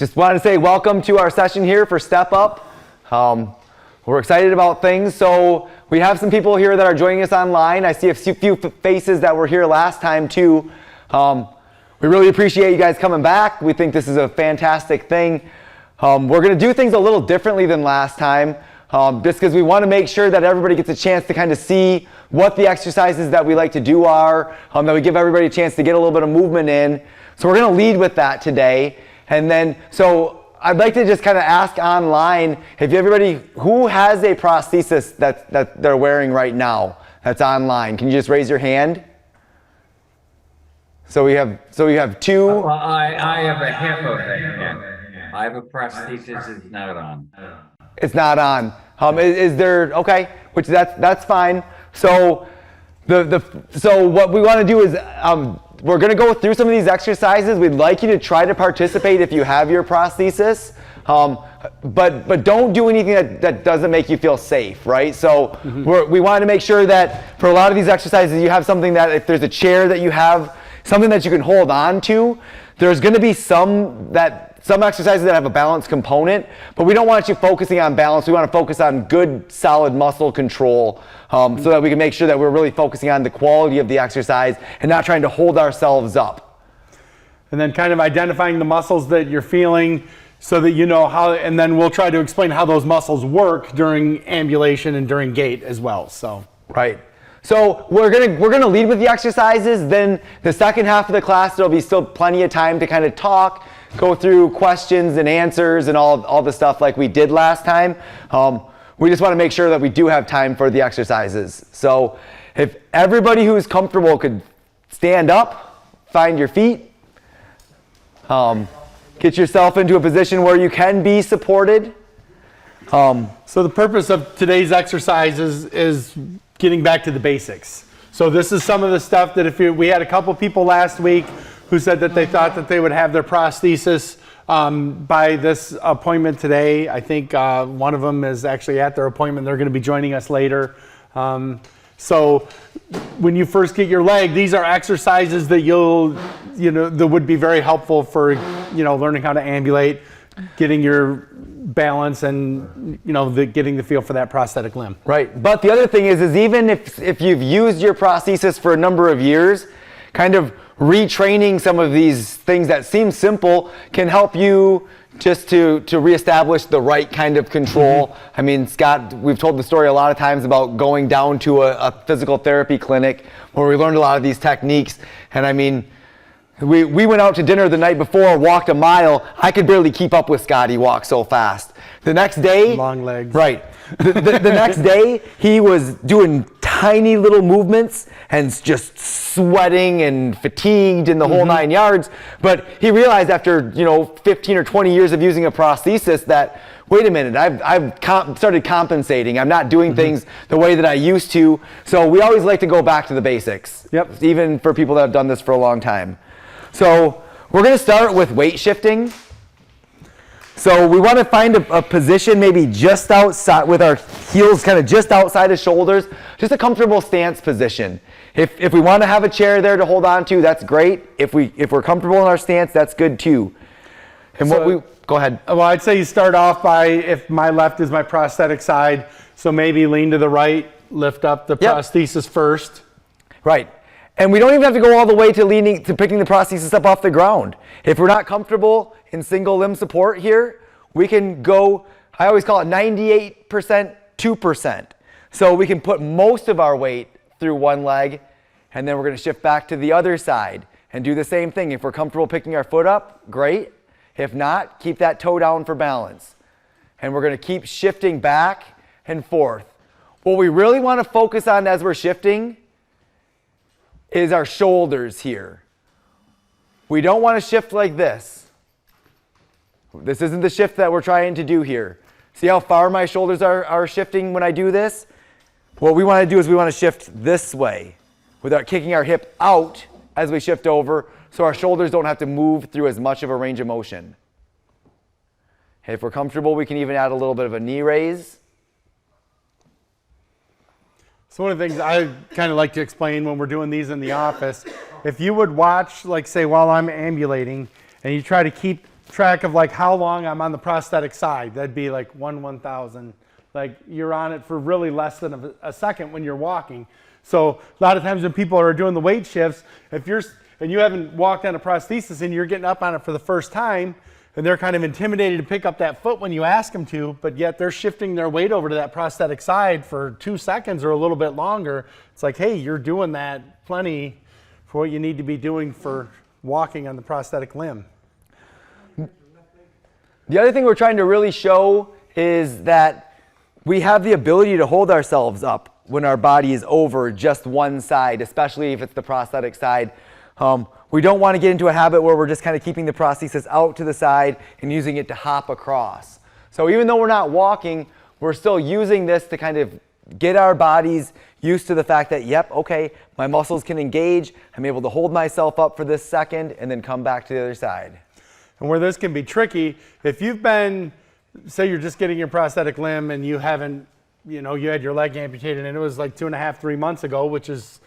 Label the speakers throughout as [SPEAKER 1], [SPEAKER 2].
[SPEAKER 1] just wanted to say welcome to our session here for Step Up. We're excited about things. So we have some people here that are joining us online. I see a few faces that were here last time too. We really appreciate you guys coming back. We think this is a fantastic thing. We're going to do things a little differently than last time, just because we want to make sure that everybody gets a chance to kind of see what the exercises that we like to do are, that we give everybody a chance to get a little bit of movement in. So we're going to lead with that today. And then, so I'd like to just kind of ask online, if everybody, who has a prosthesis that they're wearing right now that's online? Can you just raise your hand? So we have two.
[SPEAKER 2] Well, I have a hip of it. I have a prosthesis. It's not on.
[SPEAKER 1] It's not on. Is there, okay, which that's fine. So so what we want to do is we're going to go through some of these exercises. We'd like you to try to participate if you have your prosthesis, but don't do anything that doesn't make you feel safe, right? So we want to make sure that for a lot of these exercises you have something that, if there's a chair that you have, something that you can hold on to. There's going to be some exercises that have a balance component, but we don't want you focusing on balance. We want to focus on good, solid muscle control, so that we can make sure that we're really focusing on the quality of the exercise and not trying to hold ourselves up.
[SPEAKER 3] And then kind of identifying the muscles that you're feeling so that you know how, and then we'll try to explain how those muscles work during ambulation and during gait as well. So
[SPEAKER 1] right. So we're gonna lead with the exercises. Then the second half of the class, there'll be still plenty of time to kind of talk, go through questions and answers and all the stuff like we did last time. We just want to make sure that we do have time for the exercises. So if everybody who's comfortable could stand up, find your feet, get yourself into a position where you can be supported.
[SPEAKER 3] So the purpose of today's exercises is getting back to the basics. So this is some of the stuff that we had a couple people last week who said that they thought that they would have their prosthesis by this appointment today. I think one of them is actually at their appointment. They're going to be joining us later. So when you first get your leg, these are exercises that that would be very helpful for, learning how to ambulate, getting your balance, and getting the feel for that prosthetic limb.
[SPEAKER 1] Right. But the other thing is even if you've used your prosthesis for a number of years, kind of retraining some of these things that seem simple can help you just to reestablish the right kind of control. I mean, Scott, we've told the story a lot of times about going down to a physical therapy clinic where we learned a lot of these techniques. And I mean, we went out to dinner the night before, walked a mile. I could barely keep up with Scott. He walked so fast. The next day,
[SPEAKER 3] long legs.
[SPEAKER 1] Right. The next day, he was doing tiny little movements and just sweating and fatigued in the whole 9 yards. But he realized after 15 or 20 years of using a prosthesis that, wait a minute, I've started compensating. I'm not doing things the way that I used to. So we always like to go back to the basics.
[SPEAKER 3] Yep.
[SPEAKER 1] Even for people that have done this for a long time. So we're going to start with weight shifting. So we want to find a position maybe just outside, with our heels kind of just outside of shoulders, just a comfortable stance position. If we want to have a chair there to hold on to, that's great. If we're comfortable in our stance, that's good too. And go ahead.
[SPEAKER 3] Well, I'd say you start off by, if my left is my prosthetic side, so maybe lean to the right, lift up the prosthesis first.
[SPEAKER 1] Right. And we don't even have to go all the way to picking the prosthesis up off the ground. If we're not comfortable in single limb support here, we can go, I always call it 98%, 2%. So we can put most of our weight through one leg, and then we're going to shift back to the other side and do the same thing. If we're comfortable picking our foot up, great. If not, keep that toe down for balance. And we're going to keep shifting back and forth. What we really want to focus on as we're shifting is our shoulders here. We don't want to shift like this. This isn't the shift that we're trying to do here. See how far my shoulders are shifting when I do this? What we want to do is we want to shift this way without kicking our hip out as we shift over, so our shoulders don't have to move through as much of a range of motion. If we're comfortable, we can even add a little bit of a knee raise.
[SPEAKER 3] So one of the things I kind of like to explain when we're doing these in the office, if you would watch, like say while I'm ambulating, and you try to keep track of like how long I'm on the prosthetic side. That'd be like 1/1000. Like you're on it for really less than a second when you're walking. So a lot of times when people are doing the weight shifts, if you're and you haven't walked on a prosthesis and you're getting up on it for the first time, and they're kind of intimidated to pick up that foot when you ask them to, but yet they're shifting their weight over to that prosthetic side for 2 seconds or a little bit longer. It's like, hey, you're doing that plenty for what you need to be doing for walking on the prosthetic limb.
[SPEAKER 1] The other thing we're trying to really show is that we have the ability to hold ourselves up when our body is over just one side, especially if it's the prosthetic side. We don't want to get into a habit where we're just kind of keeping the prosthesis out to the side and using it to hop across. So even though we're not walking, we're still using this to kind of get our bodies used to the fact that, yep, okay, my muscles can engage, I'm able to hold myself up for this second and then come back to the other side.
[SPEAKER 3] And where this can be tricky, if you've been, say you're just getting your prosthetic limb and you haven't, you had your leg amputated and it was like 2.5, 3 months ago, which is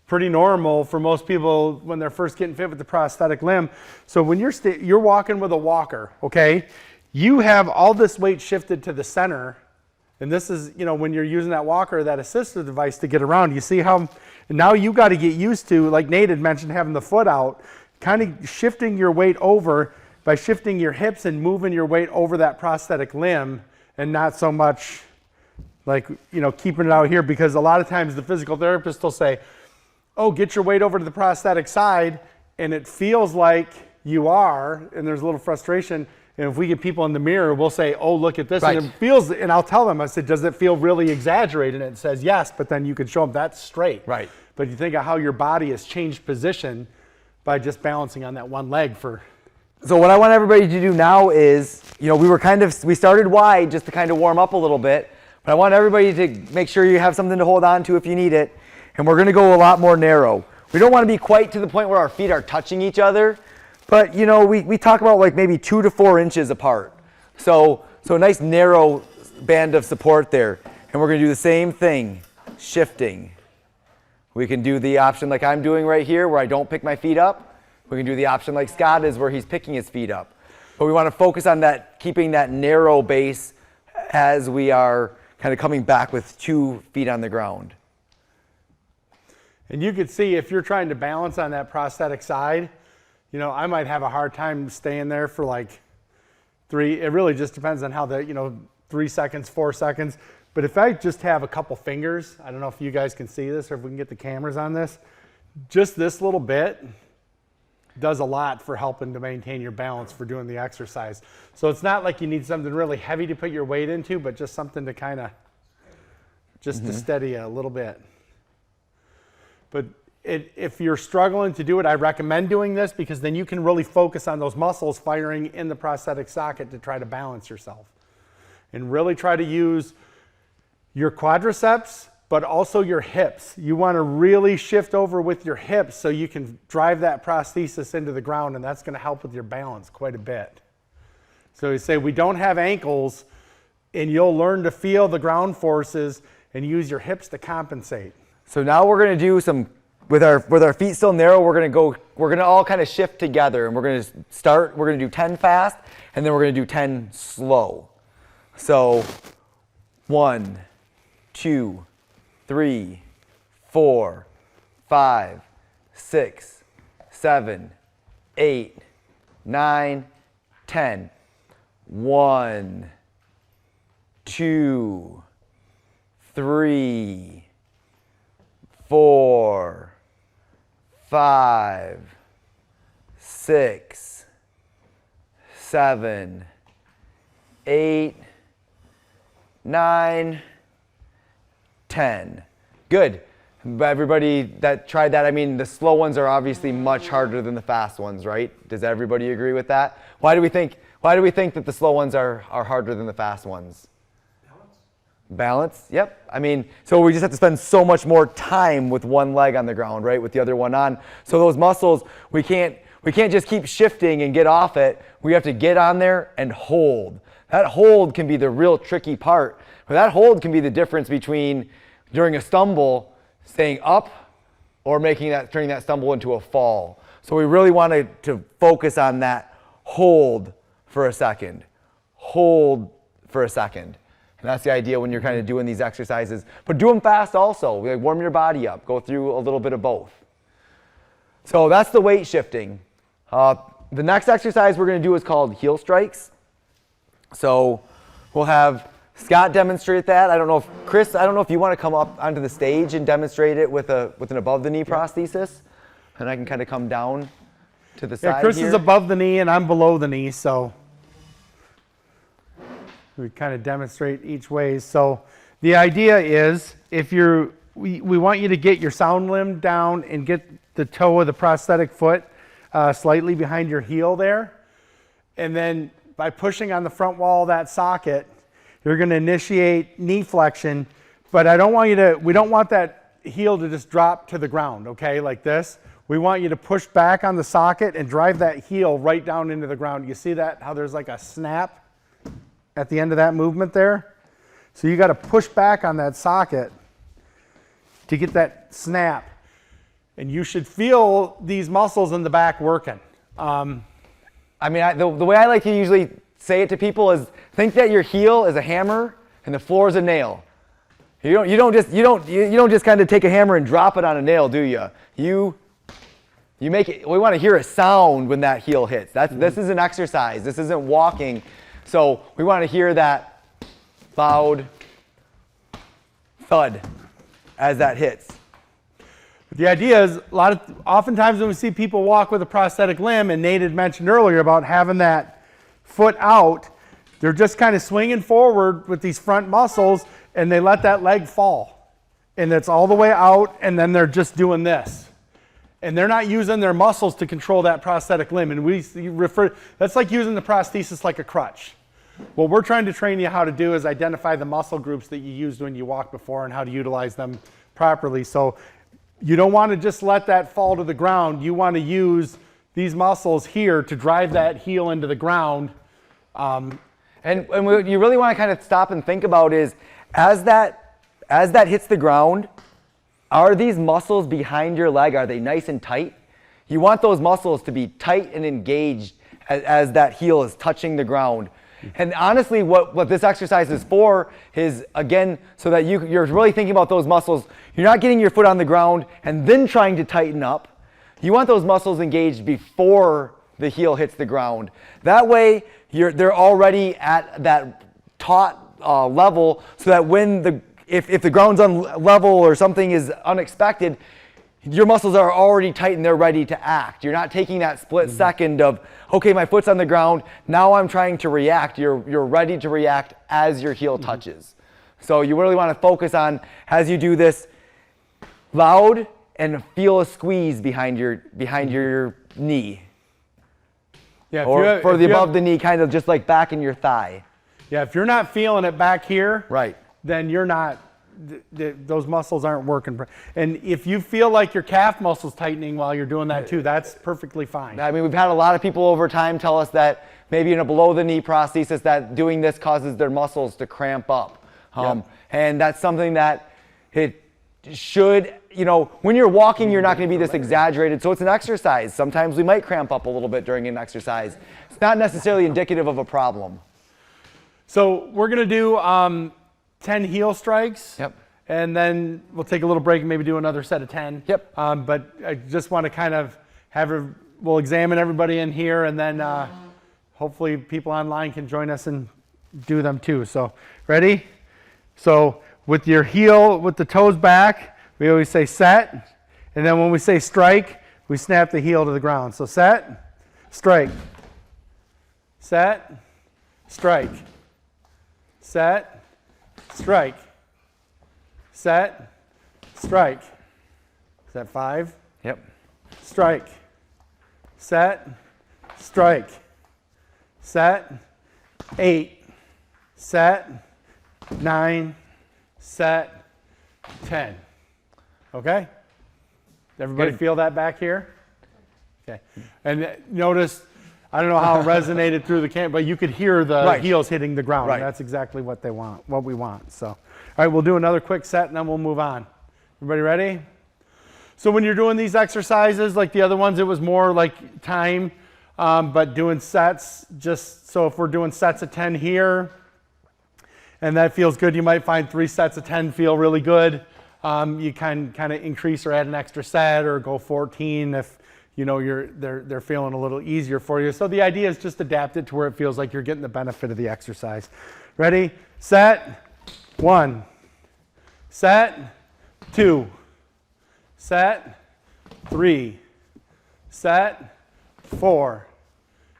[SPEAKER 3] pretty normal for most people when they're first getting fit with the prosthetic limb. So when you're walking with a walker, okay, you have all this weight shifted to the center. And this is, when you're using that walker, that assistive device to get around, you see how now you got to get used to, like Nate had mentioned, having the foot out, kind of shifting your weight over by shifting your hips and moving your weight over that prosthetic limb and not so much like, keeping it out here, because a lot of times the physical therapist will say, oh, get your weight over to the prosthetic side, and it feels like you are, and there's a little frustration. And if we get people in the mirror, we'll say, oh, look at this. Right. And it feels, and I'll tell them, I said, does it feel really exaggerated? And it says yes, but then you can show them that's straight.
[SPEAKER 1] Right.
[SPEAKER 3] But you think of how your body has changed position by just balancing on that one leg for.
[SPEAKER 1] So what I want everybody to do now is, we started wide just to kind of warm up a little bit, but I want everybody to make sure you have something to hold on to if you need it. And we're going to go a lot more narrow. We don't want to be quite to the point where our feet are touching each other, but we talk about like maybe 2 to 4 inches apart. So a nice narrow band of support there. And we're going to do the same thing, shifting. We can do the option like I'm doing right here where I don't pick my feet up. We can do the option like Scott is where he's picking his feet up. But we want to focus on that, keeping that narrow base as we are kind of coming back with 2 feet on the ground.
[SPEAKER 3] And you could see if you're trying to balance on that prosthetic side, I might have a hard time staying there for like 3. It really just depends on how 3 seconds, 4 seconds. But if I just have a couple fingers, I don't know if you guys can see this or if we can get the cameras on this, just this little bit does a lot for helping to maintain your balance for doing the exercise. So it's not like you need something really heavy to put your weight into, but just something to kind of, to steady you a little bit. But if you're struggling to do it, I recommend doing this because then you can really focus on those muscles firing in the prosthetic socket to try to balance yourself. And really try to use your quadriceps, but also your hips. You want to really shift over with your hips so you can drive that prosthesis into the ground, and that's going to help with your balance quite a bit. So you say we don't have ankles, and you'll learn to feel the ground forces and use your hips to compensate.
[SPEAKER 1] So now we're going to do some, with our feet still narrow, we're going to all kind of shift together, and we're going to do 10 fast, and then we're going to do 10 slow. So 1, 2, 3, 4, 5, 6, 7, 8, 9, 10. 1, 2, 3, 4, 5, 6, 7, 8, 9, 10. Good. Everybody that tried that, the slow ones are obviously much harder than the fast ones, right? Does everybody agree with that? Why do we think that the slow ones are harder than the fast ones? Balance, yep. So we just have to spend so much more time with one leg on the ground, right, with the other one on. So those muscles, we can't just keep shifting and get off it. We have to get on there and hold. That hold can be the real tricky part. But that hold can be the difference between, during a stumble, staying up or turning that stumble into a fall. So we really want to focus on that hold for a second, hold for a second. And that's the idea when you're kind of doing these exercises. But do them fast also. Like warm your body up. Go through a little bit of both. So that's the weight shifting. The next exercise we're going to do is called heel strikes. So we'll have Scott demonstrate that. I don't know if Chris, I don't know if you want to come up onto the stage and demonstrate it with an above the knee prosthesis, and I can kind of come down to the side.
[SPEAKER 3] Chris
[SPEAKER 1] here.
[SPEAKER 3] is above the knee and I'm below the knee, so we kind of demonstrate each way. So the idea is, if we want you to get your sound limb down and get the toe of the prosthetic foot slightly behind your heel there, and then by pushing on the front wall of that socket, you're going to initiate knee flexion. But we don't want that heel to just drop to the ground, okay, like this. We want you to push back on the socket and drive that heel right down into the ground. You see that, how there's like a snap at the end of that movement there? So you got to push back on that socket to get that snap. And you should feel these muscles in the back working.
[SPEAKER 1] I mean, the way I like to usually say it to people is, think that your heel is a hammer and the floor is a nail. You don't just kind of take a hammer and drop it on a nail, do you? You make it. We want to hear a sound when that heel hits. This is an exercise. This isn't walking. So we want to hear that loud thud as that hits.
[SPEAKER 3] The idea is, oftentimes when we see people walk with a prosthetic limb, and Nate had mentioned earlier about having that foot out, they're just kind of swinging forward with these front muscles, and they let that leg fall. And it's all the way out, and then they're just doing this. And they're not using their muscles to control that prosthetic limb. And that's like using the prosthesis like a crutch. What we're trying to train you how to do is identify the muscle groups that you used when you walked before and how to utilize them properly. So you don't want to just let that fall to the ground. You want to use these muscles here to drive that heel into the ground.
[SPEAKER 1] And what you really want to kind of stop and think about is, as that hits the ground, are these muscles behind your leg, are they nice and tight? You want those muscles to be tight and engaged as that heel is touching the ground. And honestly, what this exercise is for is, again, so that you're really thinking about those muscles. You're not getting your foot on the ground and then trying to tighten up. You want those muscles engaged before the heel hits the ground. That way, they're already at that taut level, so that when if the ground's unlevel or something is unexpected, your muscles are already tight and they're ready to act. You're not taking that split second of, okay, my foot's on the ground, now I'm trying to react. You're ready to react as your heel touches. So you really want to focus on, as you do this, loud, and feel a squeeze behind your knee.
[SPEAKER 3] Yeah,
[SPEAKER 1] Or for the above the knee, kind of just like back in your thigh.
[SPEAKER 3] Yeah, if you're not feeling it back here,
[SPEAKER 1] Right.
[SPEAKER 3] then you're not, those muscles aren't working. And if you feel like your calf muscle's tightening while you're doing that too, that's perfectly fine.
[SPEAKER 1] I mean, we've had a lot of people over time tell us that maybe in a below the knee prosthesis that doing this causes their muscles to cramp up. And that's something that it should, when you're walking, you're not going to be this exaggerated. So it's an exercise. Sometimes we might cramp up a little bit during an exercise. It's not necessarily indicative of a problem.
[SPEAKER 3] So we're going to do 10 heel strikes.
[SPEAKER 1] Yep.
[SPEAKER 3] And then we'll take a little break and maybe do another set of 10.
[SPEAKER 1] Yep.
[SPEAKER 3] But I just want to kind of we'll examine everybody in here, and then hopefully people online can join us and do them too. So ready? So with your heel, with the toes back, we always say set. And then when we say strike, we snap the heel to the ground. So set, strike, set, strike, set, strike, set, strike. Is that 5?
[SPEAKER 1] Yep.
[SPEAKER 3] Strike, set, strike, set, 8, set, 9, set, 10. Okay? Everybody
[SPEAKER 1] Good.
[SPEAKER 3] feel that back here? Okay. And notice, I don't know how it resonated through the camera, but you could hear the heels hitting the ground.
[SPEAKER 1] Right.
[SPEAKER 3] That's exactly what we want. So, all right, we'll do another quick set and then we'll move on. Everybody ready? So when you're doing these exercises, like the other ones, it was more like time. but doing sets, just so if we're doing sets of 10 here, and that feels good, you might find 3 sets of 10 feel really good. You can kind of increase or add an extra set or go 14 if you know they're feeling a little easier for you. So the idea is just adapt it to where it feels like you're getting the benefit of the exercise. Ready, set, 1, set, 2, set, 3, set, 4,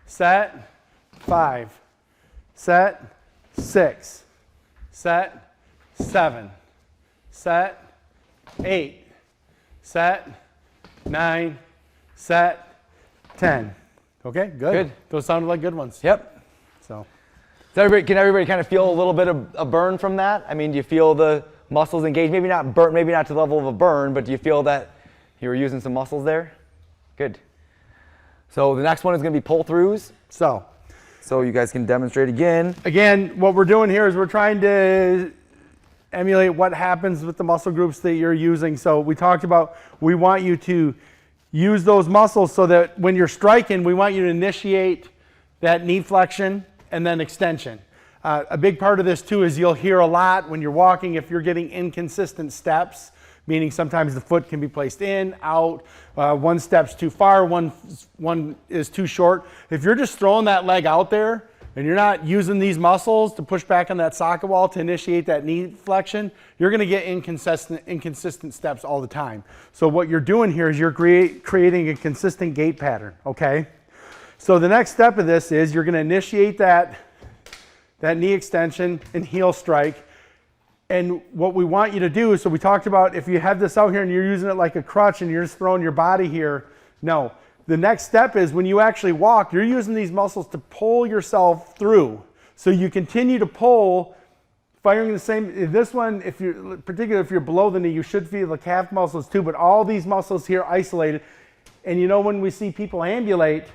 [SPEAKER 3] set, 5, set, 6, set, 7, set, 8, set, 9, set, 10. Okay, good.
[SPEAKER 1] Good.
[SPEAKER 3] Those sounded like good ones.
[SPEAKER 1] Yep.
[SPEAKER 3] So,
[SPEAKER 1] Can everybody kind of feel a little bit of a burn from that? I mean, do you feel the muscles engaged? Maybe not burn, maybe not to the level of a burn, but do you feel that you were using some muscles there? Good. So the next one is going to be pull-throughs. So you guys can demonstrate again.
[SPEAKER 3] Again, what we're doing here is we're trying to emulate what happens with the muscle groups that you're using. So we talked about we want you to use those muscles so that when you're striking, we want you to initiate that knee flexion and then extension. A big part of this too is you'll hear a lot when you're walking if you're getting inconsistent steps, meaning sometimes the foot can be placed in, out, one step's too far, one is too short. If you're just throwing that leg out there and you're not using these muscles to push back on that socket wall to initiate that knee flexion, you're going to get inconsistent steps all the time. So what you're doing here is you're creating a consistent gait pattern, okay? So the next step of this is you're going to initiate that knee extension and heel strike. And what we want you to do is, so we talked about if you have this out here and you're using it like a crutch and you're just throwing your body here, no. The next step is when you actually walk, you're using these muscles to pull yourself through. So you continue to pull, firing the same, this one, particularly if you're below the knee, you should feel the calf muscles too, but all these muscles here isolated. And you know when we see people ambulate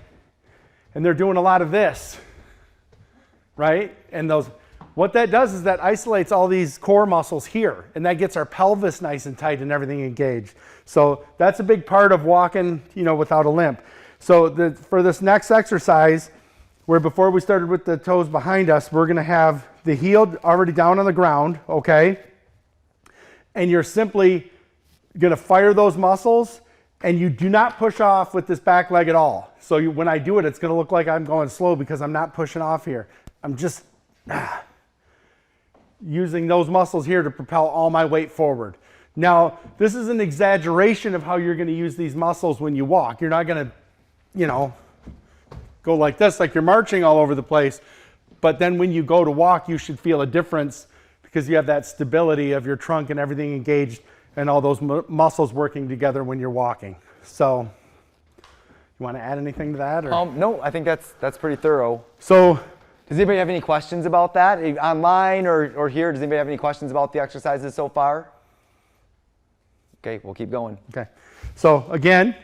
[SPEAKER 3] and they're doing a lot of this, right? And what that does is that isolates all these core muscles here, and that gets our pelvis nice and tight and everything engaged. So that's a big part of walking, without a limp. So for this next exercise, where before we started with the toes behind us, we're gonna have the heel already down on the ground, okay? And you're simply gonna fire those muscles, and you do not push off with this back leg at all. So when I do it, it's gonna look like I'm going slow because I'm not pushing off here. I'm just using those muscles here to propel all my weight forward. Now, this is an exaggeration of how you're going to use these muscles when you walk. You're not going to, go like this, like you're marching all over the place. But then when you go to walk, you should feel a difference because you have that stability of your trunk and everything engaged and all those muscles working together when you're walking. So, you want to add anything to that? Or?
[SPEAKER 1] No, I think that's pretty thorough.
[SPEAKER 3] So,
[SPEAKER 1] does anybody have any questions about that? Online or here, does anybody have any questions about the exercises so far? Okay, we'll keep going.
[SPEAKER 3] Okay. So again,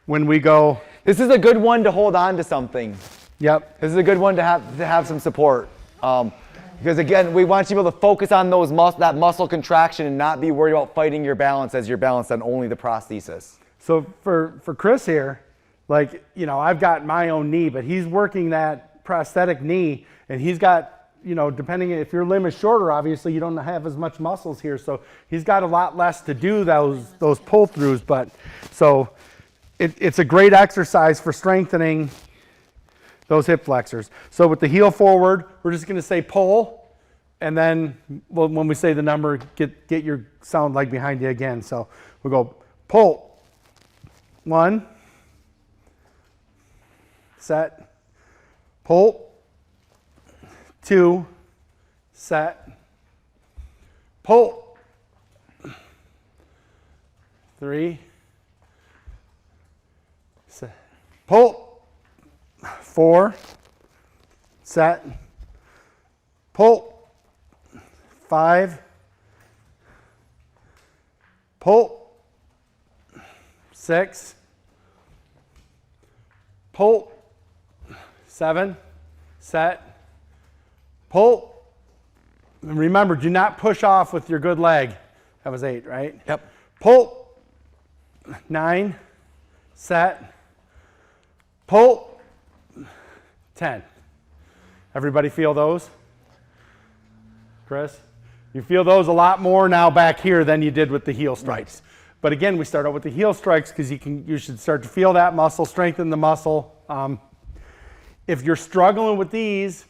[SPEAKER 3] when we go...
[SPEAKER 1] This is a good one to hold on to something.
[SPEAKER 3] Yep.
[SPEAKER 1] This is a good one to have some support. Because again, we want you to be able to focus on that muscle contraction and not be worried about fighting your balance as you're balanced on only the prosthesis.
[SPEAKER 3] So for Chris here, I've got my own knee, but he's working that prosthetic knee, and he's got, depending if your limb is shorter, obviously you don't have as much muscles here, so he's got a lot less to do those pull-throughs, but so it's a great exercise for strengthening those hip flexors. So with the heel forward, we're just going to say pull, and then when we say the number, get your sound leg behind you again. So we'll go pull, 1, set, pull, 2, set, pull, 3, set, pull, 4, set, pull, 5, pull, 6, pull, 7, set, pull. And remember, do not push off with your good leg. That was 8, right?
[SPEAKER 1] Yep.
[SPEAKER 3] Pull, 9, set, Pull 10. Everybody feel those? Chris? You feel those a lot more now back here than you did with the heel strikes. But again, we start out with the heel strikes because you should start to feel that muscle, strengthen the muscle. If you're struggling with these,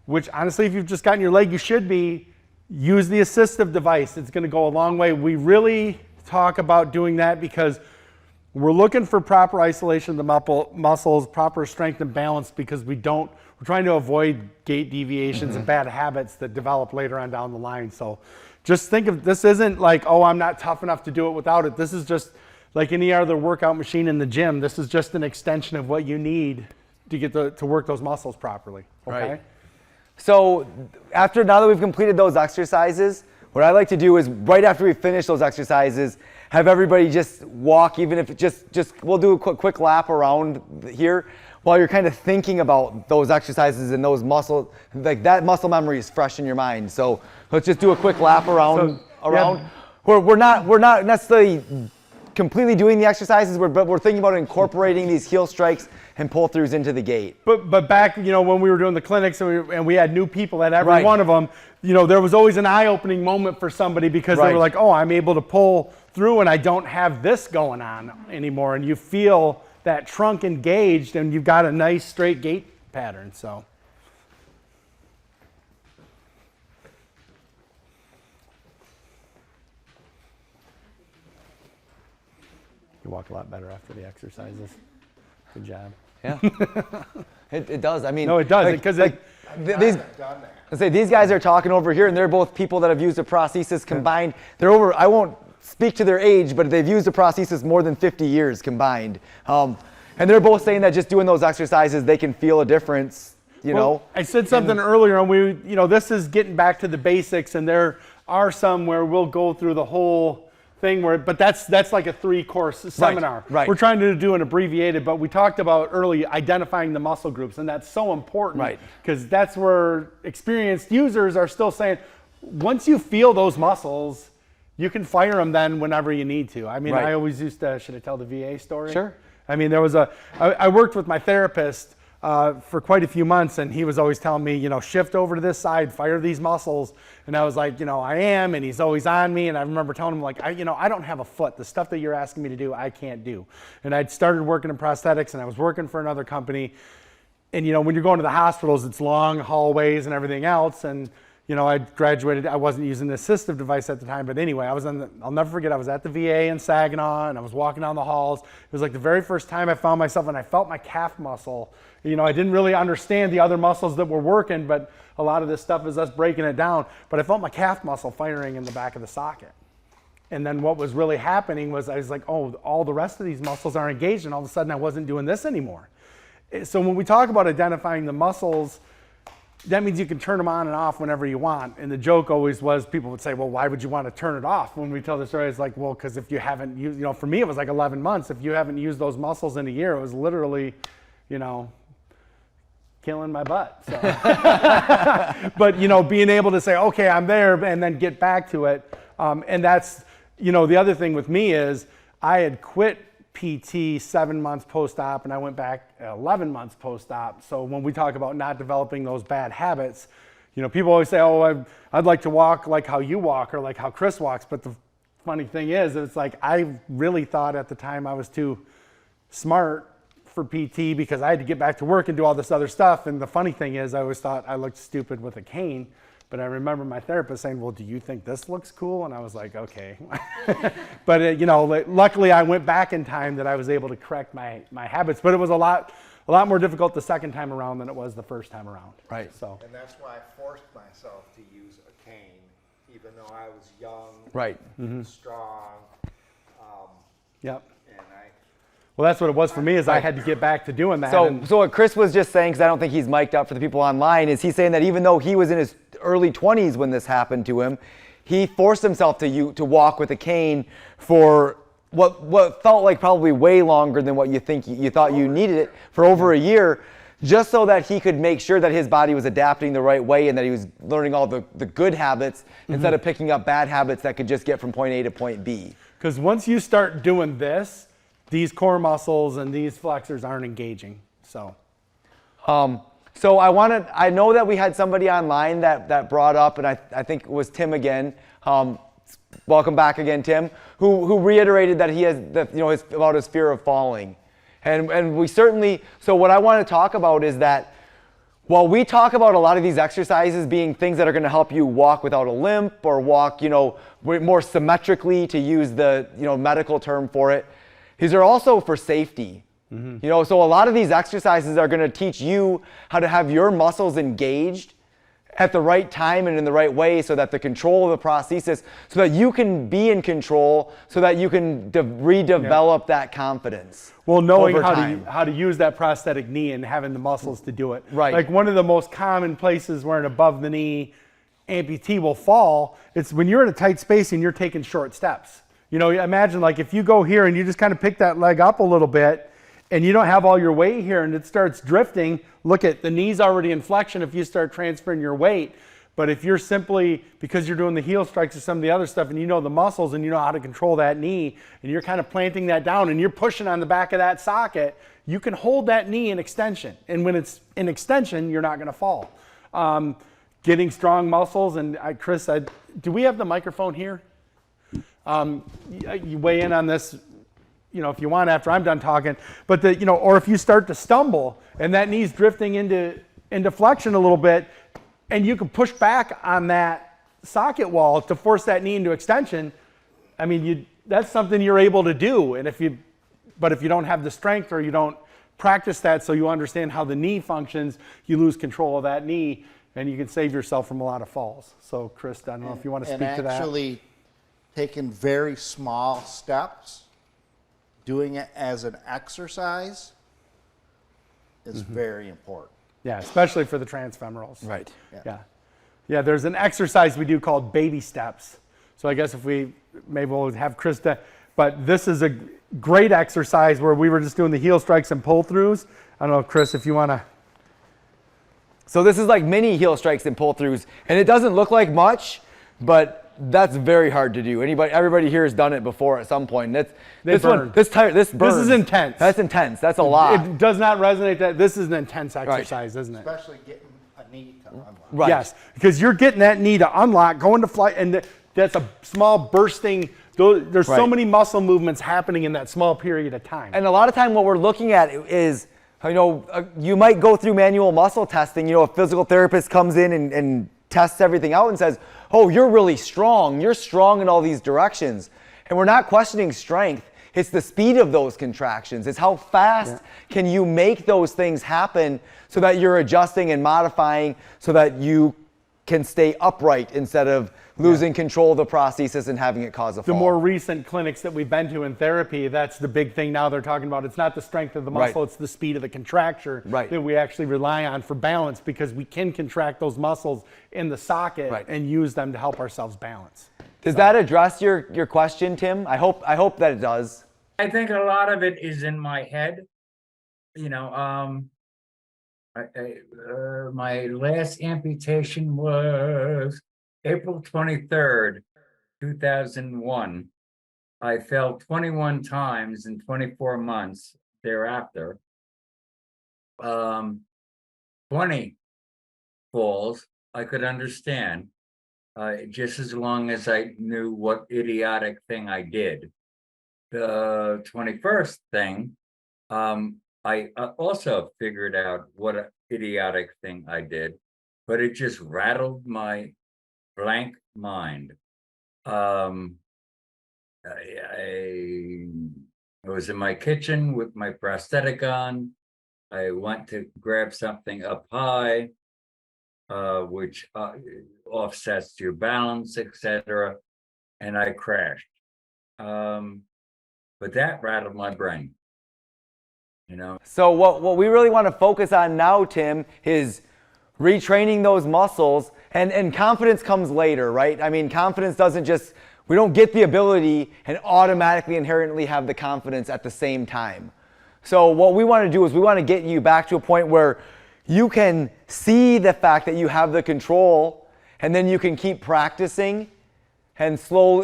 [SPEAKER 3] which honestly, if you've just gotten your leg, you should be, use the assistive device. It's going to go a long way. We really talk about doing that because we're looking for proper isolation of the muscles, proper strength and balance, because we're trying to avoid gait deviations and bad habits that develop later on down the line. So just think of this isn't like, oh, I'm not tough enough to do it without it. This is just like any other workout machine in the gym. This is just an extension of what you need to get to work those muscles properly. Okay?
[SPEAKER 1] Right. So now that we've completed those exercises, what I like to do is right after we finish those exercises, have everybody just walk, even if it just we'll do a quick lap around here while you're kind of thinking about those exercises and those muscle, like that muscle memory is fresh in your mind. So let's just do a quick lap around.
[SPEAKER 3] Yeah.
[SPEAKER 1] We're not necessarily completely doing the exercises, but we're thinking about incorporating these heel strikes and pull-throughs into the gait.
[SPEAKER 3] But back, when we were doing the clinics and we had new people at every
[SPEAKER 1] Right.
[SPEAKER 3] one of them, there was always an eye-opening moment for somebody because they
[SPEAKER 1] Right.
[SPEAKER 3] were like, oh, I'm able to pull through and I don't have this going on anymore. And you feel that trunk engaged and you've got a nice straight gait pattern. So. You walk a lot better after the exercises. Good job.
[SPEAKER 1] Yeah, it does. I mean,
[SPEAKER 3] No, it does, because
[SPEAKER 1] these guys are talking over here, and they're both people that have used a prosthesis combined. They're over. I won't speak to their age, but they've used a prosthesis more than 50 years combined. And they're both saying that just doing those exercises, they can feel a difference.
[SPEAKER 3] I said something earlier, and this is getting back to the basics, and there are some where we'll go through the whole thing but that's like a 3-course seminar.
[SPEAKER 1] Right.
[SPEAKER 3] We're trying to do an abbreviated, but we talked about early identifying the muscle groups, and that's so important.
[SPEAKER 1] Right.
[SPEAKER 3] Because that's where experienced users are still saying, once you feel those muscles, you can fire them then whenever you need to. I mean,
[SPEAKER 1] Right.
[SPEAKER 3] I always used to, should I tell the VA story?
[SPEAKER 1] Sure.
[SPEAKER 3] I mean, I worked with my therapist for quite a few months, and he was always telling me, shift over to this side, fire these muscles. And I was like, I am, and he's always on me. And I remember telling him, like, I don't have a foot. The stuff that you're asking me to do, I can't do. And I'd started working in prosthetics, and I was working for another company. And, when you're going to the hospitals, it's long hallways and everything else. And, I graduated. I wasn't using the assistive device at the time, but anyway, I'll never forget, I was at the VA in Saginaw, and I was walking down the halls. It was like the very first time I found myself, and I felt my calf muscle. I didn't really understand the other muscles that were working, but a lot of this stuff is us breaking it down. But I felt my calf muscle firing in the back of the socket. And then what was really happening was I was like, oh, all the rest of these muscles are engaged, and all of a sudden I wasn't doing this anymore. So when we talk about identifying the muscles, that means you can turn them on and off whenever you want. And the joke always was, people would say, well, why would you want to turn it off? When we tell the story, it's like, well, because if you haven't used, for me, it was like 11 months. If you haven't used those muscles in a year, it was literally, killing my butt. So. But, being able to say, okay, I'm there, and then get back to it. And that's, the other thing with me is I had quit PT 7 months post-op, and I went back 11 months post-op. So when we talk about not developing those bad habits, people always say, oh, I'd like to walk like how you walk or like how Chris walks. But the funny thing is, it's like I really thought at the time I was too smart for PT because I had to get back to work and do all this other stuff. And the funny thing is, I always thought I looked stupid with a cane. But I remember my therapist saying, well, do you think this looks cool? And I was like, okay. But, luckily I went back in time that I was able to correct my habits. But it was a lot more difficult the second time around than it was the first time around.
[SPEAKER 1] Right.
[SPEAKER 3] So.
[SPEAKER 4] And that's why I forced myself to use a cane, even though I was young,
[SPEAKER 1] Right.
[SPEAKER 4] strong.
[SPEAKER 3] Yep.
[SPEAKER 4] And
[SPEAKER 3] Well, that's what it was for me, is I had to get back to doing that.
[SPEAKER 1] So what Chris was just saying, because I don't think he's mic'd up for the people online, is he's saying that even though he was in his early 20s when this happened to him, he forced himself to walk with a cane for what felt like probably way longer than what you thought you needed it, for over a year, just so that he could make sure that his body was adapting the right way and that he was learning all the good habits instead of picking up bad habits that could just get from point A to point B.
[SPEAKER 3] Because once you start doing this, these core muscles and these flexors aren't engaging. So.
[SPEAKER 1] So I know that we had somebody online that brought up, and I think it was Tim again. Welcome back again, Tim, who reiterated that he has about his fear of falling. And we certainly, so what I want to talk about is that while we talk about a lot of these exercises being things that are going to help you walk without a limp or walk, more symmetrically, to use the, medical term for it, these are also for safety. So a lot of these exercises are going to teach you how to have your muscles engaged at the right time and in the right way, so that the control of the prosthesis, so that you can be in control, so that you can redevelop that confidence.
[SPEAKER 3] Well, knowing
[SPEAKER 1] over
[SPEAKER 3] how to use that prosthetic knee and having the muscles to do it.
[SPEAKER 1] Right.
[SPEAKER 3] Like one of the most common places where an above the knee amputee will fall, it's when you're in a tight space and you're taking short steps. Imagine like if you go here and you just kind of pick that leg up a little bit, and you don't have all your weight here and it starts drifting, look at the knee's already in flexion if you start transferring your weight. But if you're simply, because you're doing the heel strikes or some of the other stuff and you know the muscles and you know how to control that knee and you're kind of planting that down and you're pushing on the back of that socket, you can hold that knee in extension. And when it's in extension, you're not gonna fall. Getting strong muscles, and Chris, do we have the microphone here? You weigh in on this, if you want after I'm done talking, but or if you start to stumble and that knee's drifting into flexion a little bit, and you can push back on that socket wall to force that knee into extension. I mean, that's something you're able to do. And if you don't have the strength or you don't practice that so you understand how the knee functions, you lose control of that knee and you can save yourself from a lot of falls. So Chris, I don't know if you want to speak to that.
[SPEAKER 5] And actually taking very small steps, doing it as an exercise is very important.
[SPEAKER 3] Yeah, especially for the transfemorals.
[SPEAKER 1] Right.
[SPEAKER 3] Yeah, there's an exercise we do called baby steps. So I guess maybe we'll have Krista, but this is a great exercise where we were just doing the heel strikes and pull throughs. I don't know, Chris, if you want to.
[SPEAKER 1] So this is like mini heel strikes and pull throughs, and it doesn't look like much, but that's very hard to do. Everybody here has done it before at some point. This burns. This
[SPEAKER 3] is intense.
[SPEAKER 1] That's intense. That's a lot.
[SPEAKER 3] It does not resonate that this is an intense exercise, isn't it?
[SPEAKER 5] Especially getting a knee to unlock.
[SPEAKER 1] Right.
[SPEAKER 3] Yes, because you're getting that knee to unlock, going to flight, and that's a small bursting. There's so many muscle movements happening in that small period of time.
[SPEAKER 1] And a lot of time what we're looking at is, you might go through manual muscle testing. A physical therapist comes in and tests everything out and says, oh, you're really strong. You're strong in all these directions. And we're not questioning strength. It's the speed of those contractions. It's how fast can you make those things happen so that you're adjusting and modifying so that you can stay upright instead of losing control of the prosthesis and having it cause a fall.
[SPEAKER 3] The more recent clinics that we've been to in therapy, that's the big thing now they're talking about. It's not the strength of the muscle, it's the speed of the contracture that we actually rely on for balance, because we can contract those muscles in the socket and use them to help ourselves balance.
[SPEAKER 1] Does that address your question, Tim? I hope that it does.
[SPEAKER 2] I think a lot of it is in my head. My last amputation was April 23rd, 2001. I fell 21 times in 24 months thereafter. 20 falls I could understand, just as long as I knew what idiotic thing I did. The 21st thing, I also figured out what an idiotic thing I did, but it just rattled my blank mind. I was in my kitchen with my prosthetic on. I went to grab something up high, which offsets your balance, etc., and I crashed. But that rattled my brain.
[SPEAKER 1] So what we really want to focus on now, Tim, is retraining those muscles, and confidence comes later, right? I mean, confidence doesn't just, we don't get the ability and automatically inherently have the confidence at the same time. So what we want to do is we want to get you back to a point where you can see the fact that you have the control, and then you can keep practicing and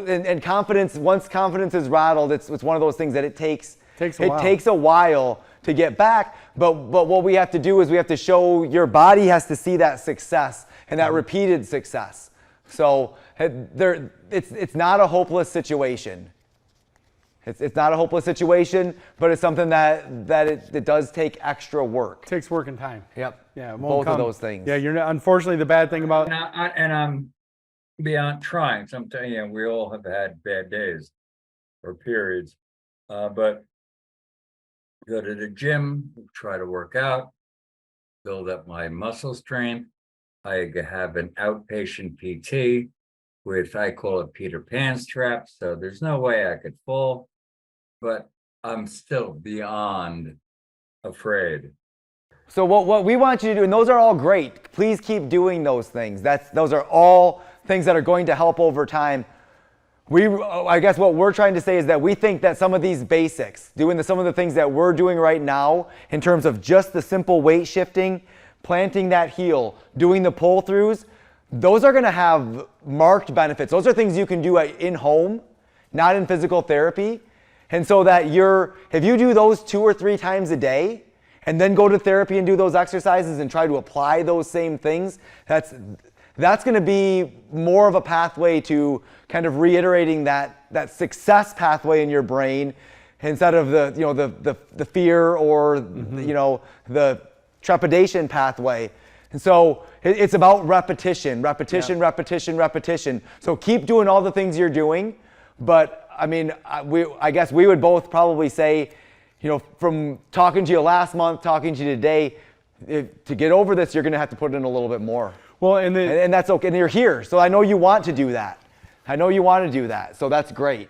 [SPEAKER 1] and confidence, once confidence is rattled, it's one of those things that it takes a while to get back. But what we have to do is we have to show your body has to see that success and that repeated success. So it's not a hopeless situation. It's not a hopeless situation, but it's something that it does take extra work.
[SPEAKER 3] It takes work and time.
[SPEAKER 1] Yep.
[SPEAKER 3] Yeah, it won't
[SPEAKER 1] Both of
[SPEAKER 3] come.
[SPEAKER 1] those things.
[SPEAKER 3] Yeah, unfortunately the bad thing about
[SPEAKER 2] And I'm beyond trying. Sometimes, we all have had bad days or periods, but go to the gym, try to work out, build up my muscle strength. I have an outpatient PT with, I call it Peter Pan strap, so there's no way I could fall, but I'm still beyond afraid.
[SPEAKER 1] So what we want you to do, and those are all great, please keep doing those things. Those are all things that are going to help over time. I guess what we're trying to say is that we think that some of these basics, doing some of the things that we're doing right now in terms of just the simple weight shifting, planting that heel, doing the pull throughs, those are going to have marked benefits. Those are things you can do in home, not in physical therapy. And so that if you do those 2 or 3 times a day and then go to therapy and do those exercises and try to apply those same things, that's going to be more of a pathway to kind of reiterating that success pathway in your brain instead of the fear or the trepidation pathway. And so it's about repetition. So keep doing all the things you're doing. But I mean, I guess we would both probably say, from talking to you last month, talking to you today, to get over this, you're going to have to put in a little bit more.
[SPEAKER 3] well,
[SPEAKER 1] And that's okay. And you're here. So I know you want to do that. So that's great.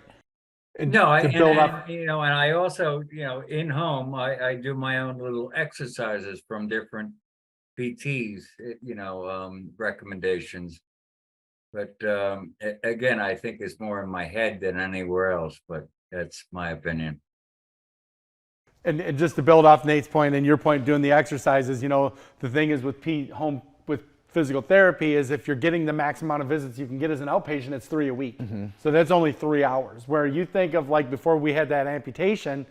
[SPEAKER 2] No,
[SPEAKER 3] to build up.
[SPEAKER 2] and I also, in home, I do my own little exercises from different PTs, recommendations. But again, I think it's more in my head than anywhere else, but that's my opinion.
[SPEAKER 3] And just to build off Nate's point and your point, doing the exercises, the thing is with home with physical therapy is if you're getting the max amount of visits you can get as an outpatient, it's 3 a week. Mm-hmm. So that's only 3 hours. Where you think of like before we had that amputation,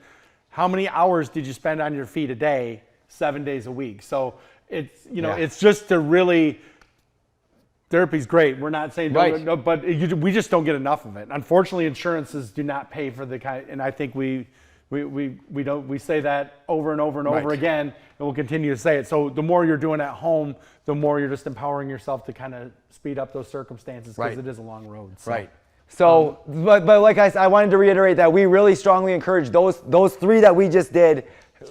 [SPEAKER 3] how many hours did you spend on your feet a day, 7 days a week? So it's, it's just to really, therapy's great. We're not saying,
[SPEAKER 1] right.
[SPEAKER 3] No, but we just don't get enough of it. Unfortunately, insurances do not pay for the kind, and I think we say that over and over and over again, and we'll continue to say it. So the more you're doing at home, the more you're just empowering yourself to kind of speed up those circumstances because it is a long road. So.
[SPEAKER 1] Right. So, but like I said, I wanted to reiterate that we really strongly encourage those 3 that we just did.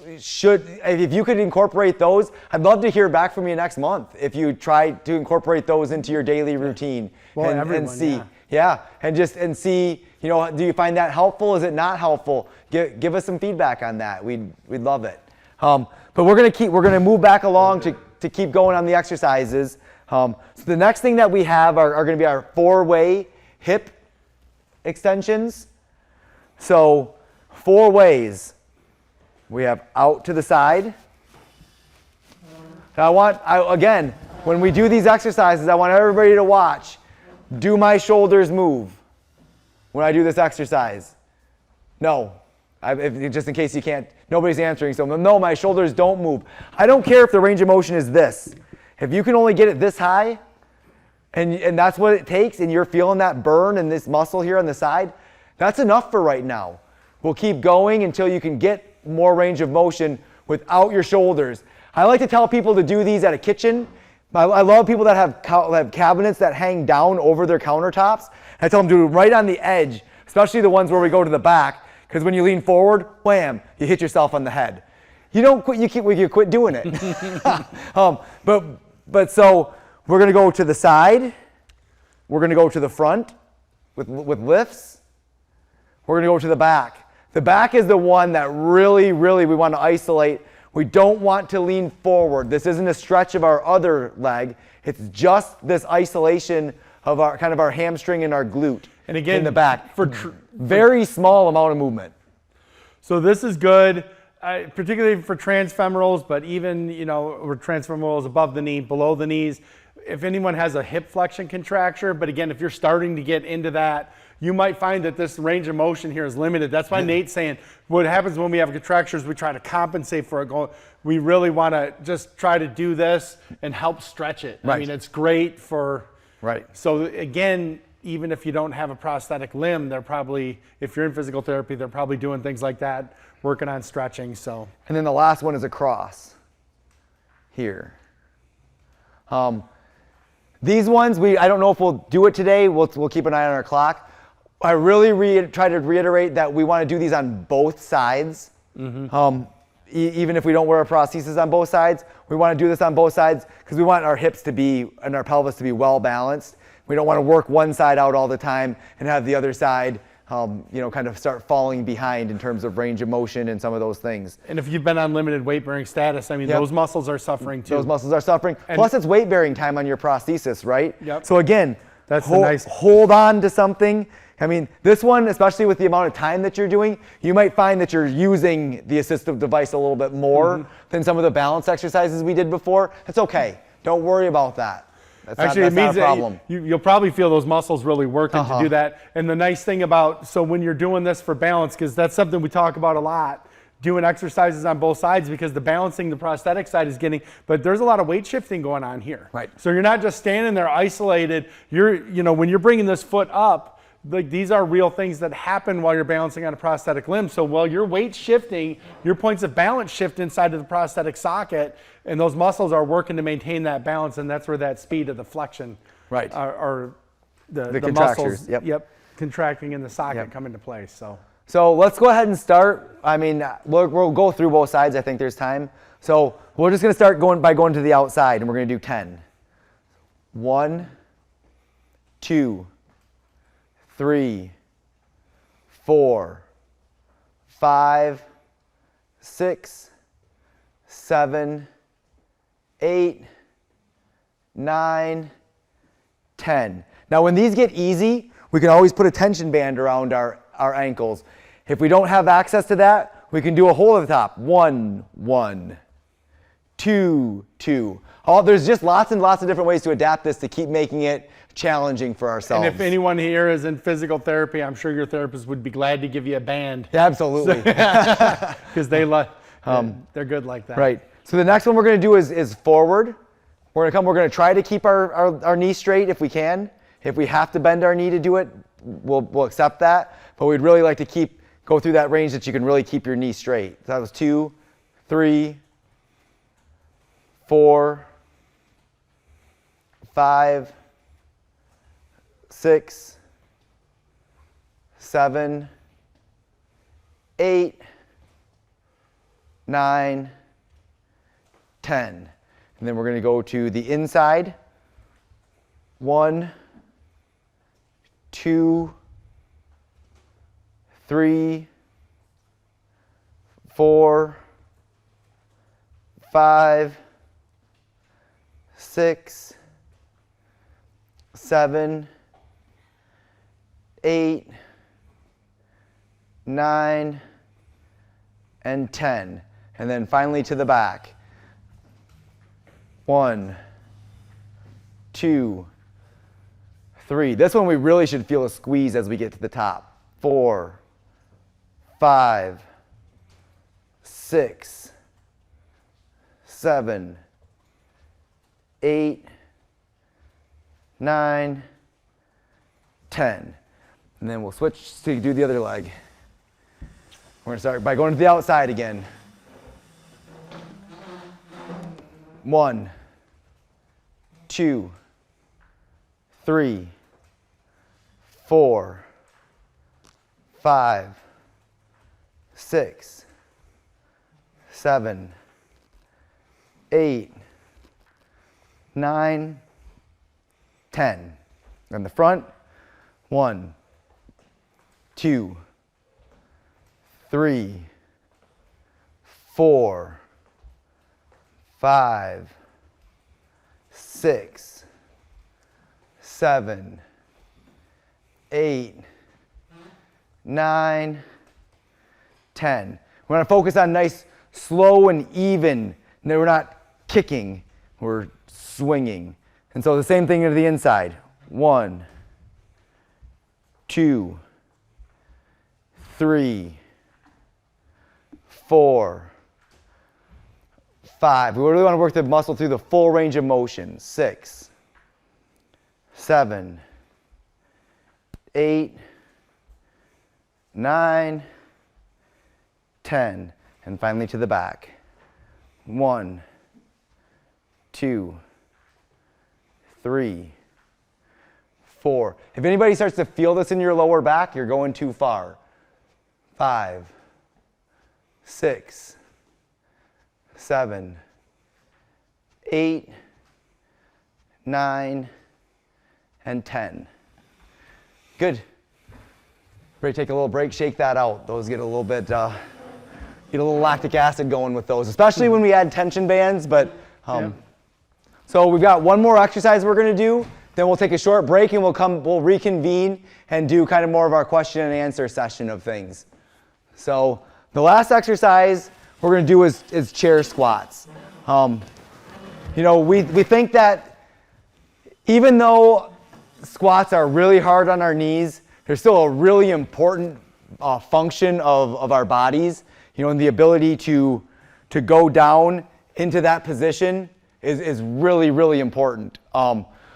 [SPEAKER 1] If you could incorporate those, I'd love to hear back from you next month if you try to incorporate those into your daily routine and see. Yeah, and see, do you find that helpful? Is it not helpful? Give us some feedback on that. We'd love it. But we're gonna move back along to keep going on the exercises. So the next thing that we have are going to be our 4-way hip extensions. So 4 ways. We have out to the side. Now again, when we do these exercises, I want everybody to watch. Do my shoulders move when I do this exercise? No. Just in case you can't, nobody's answering. So no, my shoulders don't move. I don't care if the range of motion is this. If you can only get it this high, and that's what it takes, and you're feeling that burn in this muscle here on the side, that's enough for right now. We'll keep going until you can get more range of motion without your shoulders. I like to tell people to do these at a kitchen. I love people that have cabinets that hang down over their countertops. I tell them to do it right on the edge, especially the ones where we go to the back, because when you lean forward, wham, you hit yourself on the head. You don't quit, you quit doing it. But so we're going to go to the side. We're going to go to the front with lifts. We're going to go to the back. The back is the one that really, really we want to isolate. We don't want to lean forward. This isn't a stretch of our other leg. It's just this isolation of our hamstring and our glute. And again, in the back. Very small amount of movement.
[SPEAKER 3] So this is good, particularly for transfemorals, but even, where transfemorals above the knee, below the knees. If anyone has a hip flexion contracture, but again, if you're starting to get into that, you might find that this range of motion here is limited. That's why Nate's saying what happens when we have contractures, we try to compensate for it. We really want to just try to do this and help stretch it.
[SPEAKER 1] Right.
[SPEAKER 3] I mean, it's great for,
[SPEAKER 1] Right.
[SPEAKER 3] so again, even if you don't have a prosthetic limb, they're probably, if you're in physical therapy, they're probably doing things like that, working on stretching, so.
[SPEAKER 1] And then the last one is a cross here. These ones, I don't know if we'll do it today. We'll keep an eye on our clock. I really try to reiterate that we want to do these on both sides. Even if we don't wear a prosthesis on both sides, we want to do this on both sides because we want our hips to be and our pelvis to be well balanced. We don't want to work one side out all the time and have the other side, kind of start falling behind in terms of range of motion and some of those things.
[SPEAKER 3] And if you've been on limited weight bearing status, I mean,
[SPEAKER 1] Yep.
[SPEAKER 3] those muscles are suffering too.
[SPEAKER 1] Those muscles are suffering. Plus, it's weight bearing time on your prosthesis, right?
[SPEAKER 3] Yep.
[SPEAKER 1] So again,
[SPEAKER 3] That's the nice-
[SPEAKER 1] hold on to something. I mean, this one, especially with the amount of time that you're doing, you might find that you're using the assistive device a little bit more than some of the balance exercises we did before. That's okay. Don't worry about that. That's
[SPEAKER 3] Actually,
[SPEAKER 1] not,
[SPEAKER 3] it
[SPEAKER 1] that's
[SPEAKER 3] means
[SPEAKER 1] not a problem.
[SPEAKER 3] that you'll probably feel those muscles really working to do that. And the nice thing about, so when you're doing this for balance, because that's something we talk about a lot, doing exercises on both sides, because the balancing the prosthetic side is getting, but there's a lot of weight shifting going on here.
[SPEAKER 1] Right.
[SPEAKER 3] So you're not just standing there isolated. When you're bringing this foot up, like these are real things that happen while you're balancing on a prosthetic limb. So while your weight's shifting, your points of balance shift inside of the prosthetic socket, and those muscles are working to maintain that balance, and that's where that speed of the flexion,
[SPEAKER 1] Right.
[SPEAKER 3] or the
[SPEAKER 1] contractures,
[SPEAKER 3] muscles,
[SPEAKER 1] yep.
[SPEAKER 3] contracting in the socket
[SPEAKER 1] Yep.
[SPEAKER 3] come into place.
[SPEAKER 1] So let's go ahead and start. I mean, we'll go through both sides. I think there's time. So we're just going to start by going to the outside, and we're going to do 10. 1, 2, 3, 4, 5, 6, 7, 8, 9, 10. Now when these get easy, we can always put a tension band around our ankles. If we don't have access to that, we can do a hole at the top. 1, 1, 2, 2. There's just lots and lots of different ways to adapt this to keep making it challenging for ourselves.
[SPEAKER 3] And if anyone here is in physical therapy, I'm sure your therapist would be glad to give you a band.
[SPEAKER 1] Absolutely.
[SPEAKER 3] Because they're good like that.
[SPEAKER 1] Right. So the next one we're going to do is forward. We're going to try to keep our knee straight if we can. If we have to bend our knee to do it, we'll accept that. But we'd really like to go through that range that you can really keep your knee straight. So that was 2, 3, 4, 5, 6, 7, 8, 9, 10. And then we're going to go to the inside. 1, 2, 3, 4, 5, 6, 7, 8, 9, and 10. And then finally to the back. 1, 2, 3. This one we really should feel a squeeze as we get to the top. 4, 5, 6, 7, 8, 9, 10. And then we'll switch to do the other leg. We're going to start by going to the outside again. 1, 2, 3, 4, 5, 6, 7, 8, 9, 10. And the front. 1, 2, 3, 4, 5, 6, 7, 8, 9, 10. We want to focus on nice, slow and even. We're not kicking, we're swinging. And so the same thing to the inside. 1, 2, 3, 4, 5. We really want to work the muscle through the full range of motion. 6, 7, 8, 9, 10. And finally to the back. 1, 2, 3, 4. If anybody starts to feel this in your lower back, you're going too far. 5, 6, 7, 8, 9, and 10. Good. Ready to take a little break, shake that out. Those get a little bit, get a little lactic acid going with those, especially when we add tension bands. But so we've got one more exercise we're going to do. Then we'll take a short break and we'll reconvene and do kind of more of our question and answer session of things. So the last exercise we're going to do is chair squats. You know, we think that even though squats are really hard on our knees, they're still a really important function of our bodies. You know, and the ability to go down into that position is really, really important.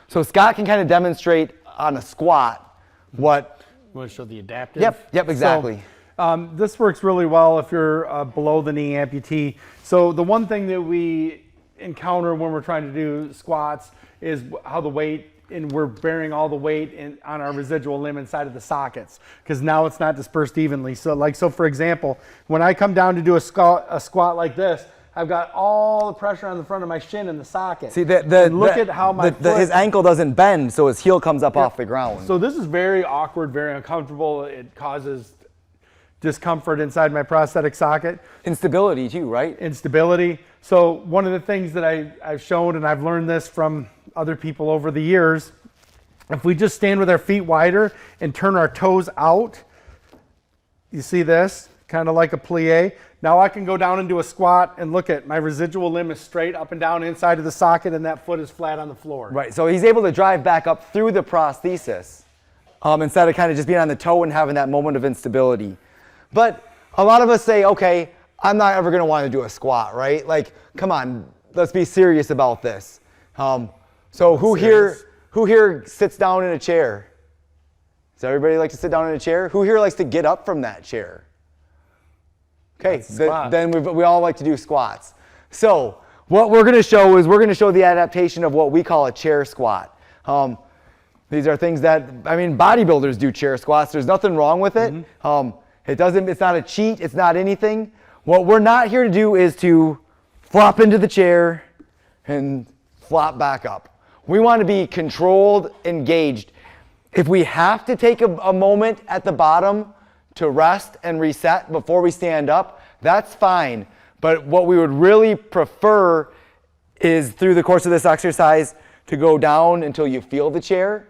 [SPEAKER 1] So Scott can kind of demonstrate on a squat what.
[SPEAKER 3] You want to show the adaptive?
[SPEAKER 1] Yep, exactly.
[SPEAKER 3] So, this works really well if you're below the knee amputee. So the one thing that we encounter when we're trying to do squats is how the weight, and we're bearing all the weight on our residual limb inside of the sockets, because now it's not dispersed evenly. So for example, when I come down to do a squat like this, I've got all the pressure on the front of my shin in the socket.
[SPEAKER 1] See,
[SPEAKER 3] look at how my foot,
[SPEAKER 1] his ankle doesn't bend, so his heel comes up off the ground.
[SPEAKER 3] So this is very awkward, very uncomfortable. It causes discomfort inside my prosthetic socket.
[SPEAKER 1] Instability too, right?
[SPEAKER 3] Instability. So one of the things that I've shown, and I've learned this from other people over the years, if we just stand with our feet wider and turn our toes out, you see this, kind of like a plie. Now I can go down into a squat and look at my residual limb is straight up and down inside of the socket, and that foot is flat on the floor.
[SPEAKER 1] Right, so he's able to drive back up through the prosthesis instead of kind of just being on the toe and having that moment of instability. But a lot of us say, okay, I'm not ever going to want to do a squat, right? Like, come on, let's be serious about this. So who here sits down in a chair? Does everybody like to sit down in a chair? Who here likes to get up from that chair? Okay, then we all like to do squats. So what we're going to show is we're going to show the adaptation of what we call a chair squat. These are things that, I mean, bodybuilders do chair squats. There's nothing wrong with it. It's not a cheat. It's not anything. What we're not here to do is to flop into the chair and flop back up. We want to be controlled, engaged. If we have to take a moment at the bottom to rest and reset before we stand up, that's fine. But what we would really prefer is through the course of this exercise to go down until you feel the chair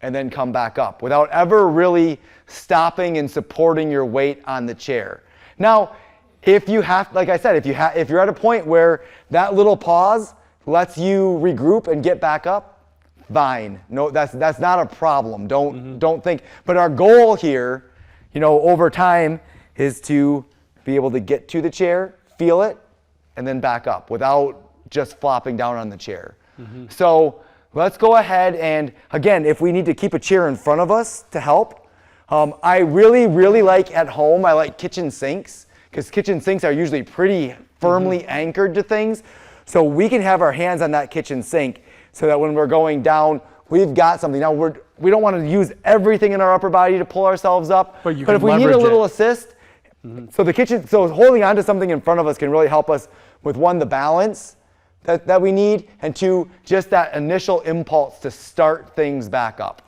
[SPEAKER 1] and then come back up without ever really stopping and supporting your weight on the chair. Now, if you have, like I said, if you're at a point where that little pause lets you regroup and get back up, fine. No, that's not a problem. Don't think. But our goal here, you know, over time is to be able to get to the chair, feel it, and then back up without just flopping down on the chair. So let's go ahead and, again, if we need to keep a chair in front of us to help, I really, really like at home, I like kitchen sinks, because kitchen sinks are usually pretty firmly anchored to things. So we can have our hands on that kitchen sink so that when we're going down, we've got something. Now, we don't want to use everything in our upper body to pull ourselves up, but if we need a little assist, so holding on to something in front of us can really help us with, one, the balance that we need, and two, just that initial impulse to start things back up.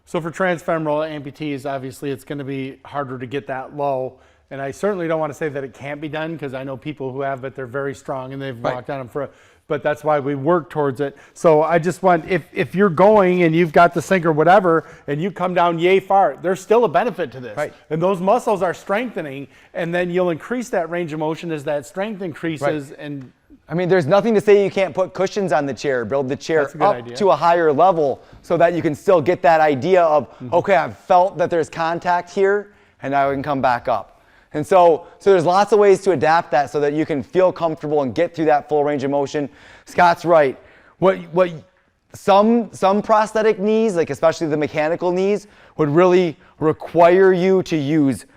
[SPEAKER 3] So for transfemoral amputees, obviously it's going to be harder to get that low. And I certainly don't want to say that it can't be done, because I know people who have it, they're very strong and they've walked on them for but that's why we work towards it. So I just want, if you're going and you've got the sink or whatever, and you come down yay far, there's still a benefit to this.
[SPEAKER 1] Right.
[SPEAKER 3] And those muscles are strengthening, and then you'll increase that range of motion as that strength increases.
[SPEAKER 1] Right.
[SPEAKER 3] And
[SPEAKER 1] I mean, there's nothing to say you can't put cushions on the chair, build the chair
[SPEAKER 3] That's a good
[SPEAKER 1] up
[SPEAKER 3] idea.
[SPEAKER 1] to a higher level so that you can still get that idea of, okay, I've felt that there's contact here, and now I can come back up. And so there's lots of ways to adapt that so that you can feel comfortable and get through that full range of motion. Scott's right. What some prosthetic knees, like especially the mechanical knees, would really require you to use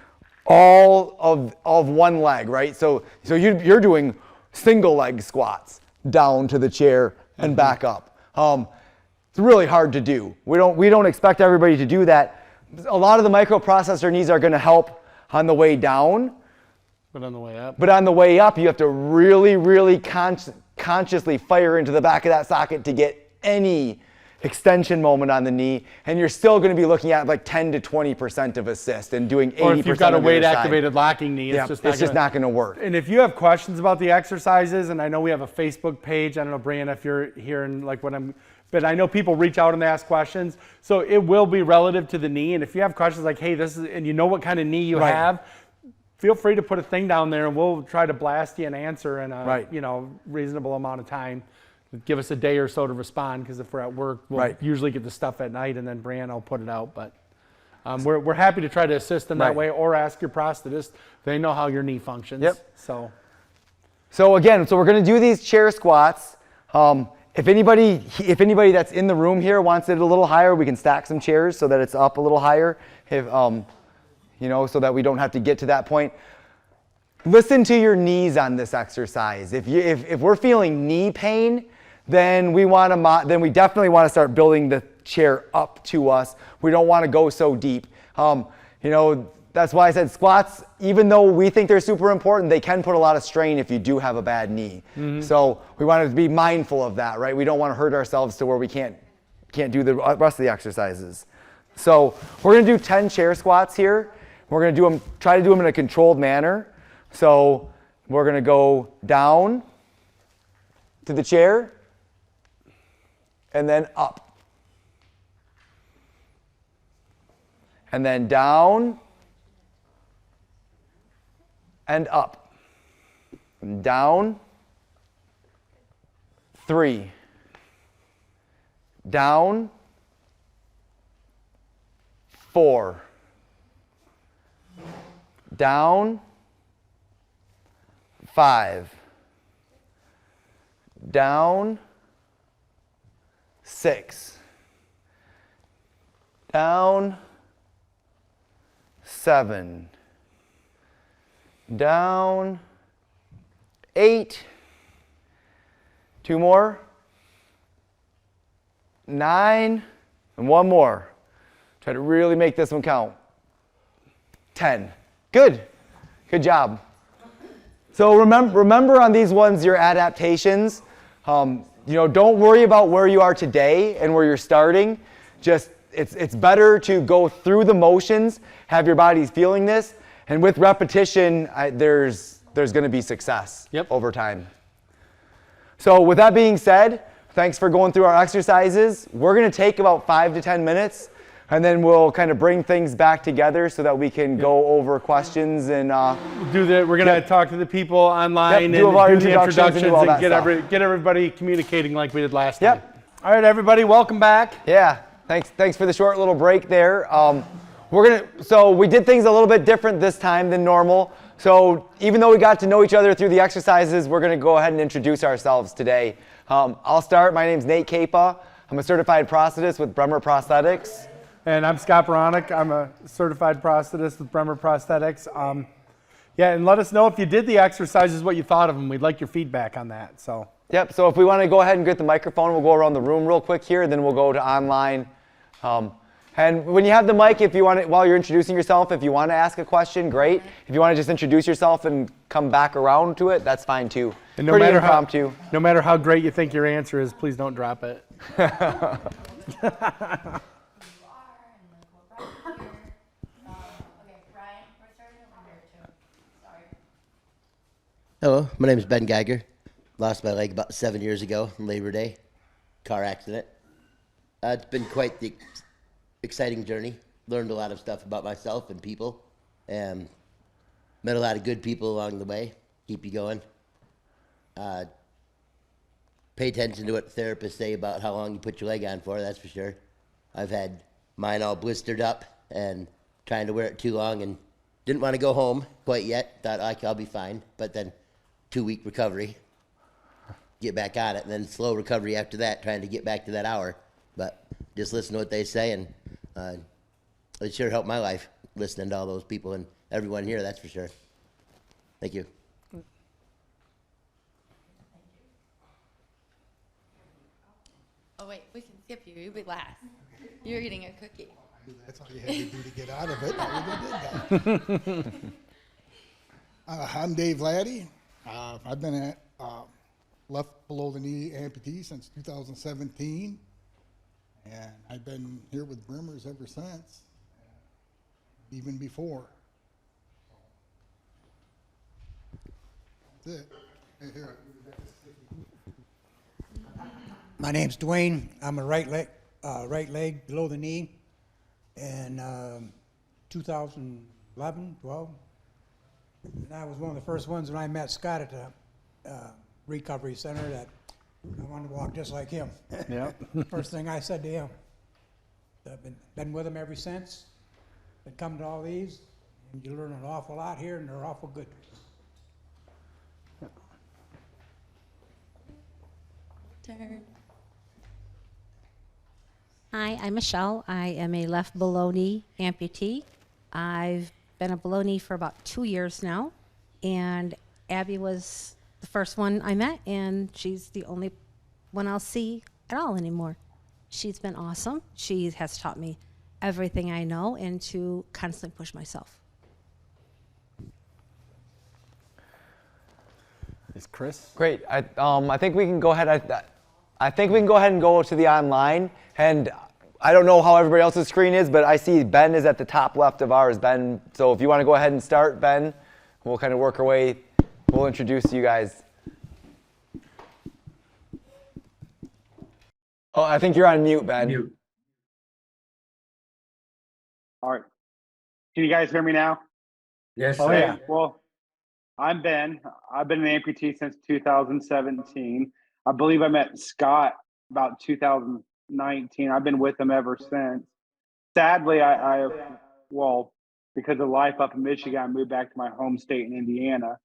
[SPEAKER 1] all of one leg, right? So you're doing single leg squats down to the chair and back up. It's really hard to do. We don't expect everybody to do that. A lot of the microprocessor knees are going to help on the way down.
[SPEAKER 3] but on the way up.
[SPEAKER 1] But on the way up, you have to really consciously fire into the back of that socket to get any extension moment on the knee, and you're still going to be looking at like 10 to 20% of assist and doing 80%
[SPEAKER 3] Or if you've got a
[SPEAKER 1] of the other side.
[SPEAKER 3] weight-activated locking knee, it's
[SPEAKER 1] Yeah,
[SPEAKER 3] just
[SPEAKER 1] not going to work.
[SPEAKER 3] And if you have questions about the exercises, and I know we have a Facebook page, I don't know, Brian, if you're hearing like what I'm, but I know people reach out and they ask questions. So it will be relative to the knee. And if you have questions like, hey, this is, and you know what kind of knee you
[SPEAKER 1] Right.
[SPEAKER 3] have, feel free to put a thing down there and we'll try to blast you an answer in a
[SPEAKER 1] Right.
[SPEAKER 3] reasonable amount of time. Give us a day or so to respond, because if we're at work, we'll
[SPEAKER 1] Right.
[SPEAKER 3] usually get the stuff at night, and then Brian will put it out. But we're happy to try to assist in that
[SPEAKER 1] Right.
[SPEAKER 3] way, or ask your prosthetist. They know how your knee functions.
[SPEAKER 1] Yep.
[SPEAKER 3] So
[SPEAKER 1] we're going to do these chair squats. If anybody that's in the room here wants it a little higher, we can stack some chairs so that it's up a little higher. If so that we don't have to get to that point. Listen to your knees on this exercise. If we're feeling knee pain, then we definitely want to start building the chair up to us. We don't want to go so deep. That's why I said squats, even though we think they're super important, they can put a lot of strain if you do have a bad knee. Mm-hmm. So we want to be mindful of that, right? We don't want to hurt ourselves to where we can't do the rest of the exercises. So we're going to do 10 chair squats here. We're going to try to do them in a controlled manner. So we're going to go down to the chair and then up. And then down and up. And down. 3. Down. 4. Down. 5. Down. 6. Down. 7. Down. 8. 2 more. 9. And 1 more. Try to really make this one count. 10. Good. Good job. So remember on these ones, your adaptations. Don't worry about where you are today and where you're starting. Just it's better to go through the motions, have your bodies feeling this, and with repetition, there's going to be success over time. So with that being said, thanks for going through our exercises. We're going to take about 5 to 10 minutes. And then we'll kind of bring things back together so that we can go over questions and
[SPEAKER 3] we're going to talk to the people online and
[SPEAKER 1] do
[SPEAKER 3] do the introductions
[SPEAKER 1] and do all
[SPEAKER 3] and
[SPEAKER 1] that
[SPEAKER 3] get everybody communicating like we did last time.
[SPEAKER 1] Yep.
[SPEAKER 3] All right, everybody, welcome back.
[SPEAKER 1] Yeah, thanks for the short little break there. So we did things a little bit different this time than normal. So even though we got to know each other through the exercises, we're going to go ahead and introduce ourselves today. I'll start. My name's Nate Capa. I'm a certified prosthetist with Bremer Prosthetics.
[SPEAKER 3] And I'm Scott Baronic. I'm a certified prosthetist with Bremer Prosthetics. And let us know if you did the exercises, what you thought of them. We'd like your feedback on that. So
[SPEAKER 1] if we want to go ahead and get the microphone, we'll go around the room real quick here, then we'll go to online. And when you have the mic, if you want to, while you're introducing yourself, if you want to ask a question, great. If you want to just introduce yourself and come back around to it, that's fine too.
[SPEAKER 3] And
[SPEAKER 1] pretty impromptu.
[SPEAKER 3] No matter how great you think your answer is, please don't drop it.
[SPEAKER 6] Hello, my name is Ben Geiger. Lost my leg about 7 years ago on Labor Day, car accident. It's been quite the exciting journey. Learned a lot of stuff about myself and people, and met a lot of good people along the way. Keep you going. Pay attention to what therapists say about how long you put your leg on for, that's for sure. I've had mine all blistered up and trying to wear it too long and didn't want to go home quite yet. Thought I'll be fine, but then 2-week recovery, get back on it, and then slow recovery after that, trying to get back to that hour. But just listen to what they say, and it sure helped my life listening to all those people and everyone here, that's for sure. Thank you.
[SPEAKER 7] Oh wait, we can skip you. You'll be last. You're eating a cookie.
[SPEAKER 8] That's all you had to do to get out of it. I really did that. I'm Dave Laddie. I've been at left below the knee amputee since 2017, and I've been here with Bremer's ever since, even before. That's it. Hey, here.
[SPEAKER 9] My name's Dwayne. I'm a right leg below the knee. In 2011, 12, and I was one of the first ones when I met Scott at the recovery center that I wanted to walk just like him.
[SPEAKER 3] Yeah.
[SPEAKER 9] First thing I said to him. I've been with him ever since. Been coming to all these, and you learn an awful lot here, and they're awful good.
[SPEAKER 7] Turn.
[SPEAKER 10] Hi, I'm Michelle. I am a left below knee amputee. I've been a below knee for about 2 years now, and Abby was the first one I met, and she's the only one I'll see at all anymore. She's been awesome. She has taught me everything I know and to constantly push myself.
[SPEAKER 3] Is Chris?
[SPEAKER 1] Great. I think we can go ahead. I think we can go ahead and go to the online. And I don't know how everybody else's screen is, but I see Ben is at the top left of ours. Ben, so if you want to go ahead and start, Ben, we'll kind of work our way. We'll introduce you guys. Oh, I think you're on mute, Ben.
[SPEAKER 2] Mute.
[SPEAKER 11] All right. Can you guys hear me now?
[SPEAKER 2] Yes,
[SPEAKER 3] Oh,
[SPEAKER 2] sir.
[SPEAKER 3] yeah.
[SPEAKER 11] Well, I'm Ben. I've been an amputee since 2017. I believe I met Scott about 2019. I've been with him ever since. Sadly, well, because of life up in Michigan, I moved back to my home state in Indiana.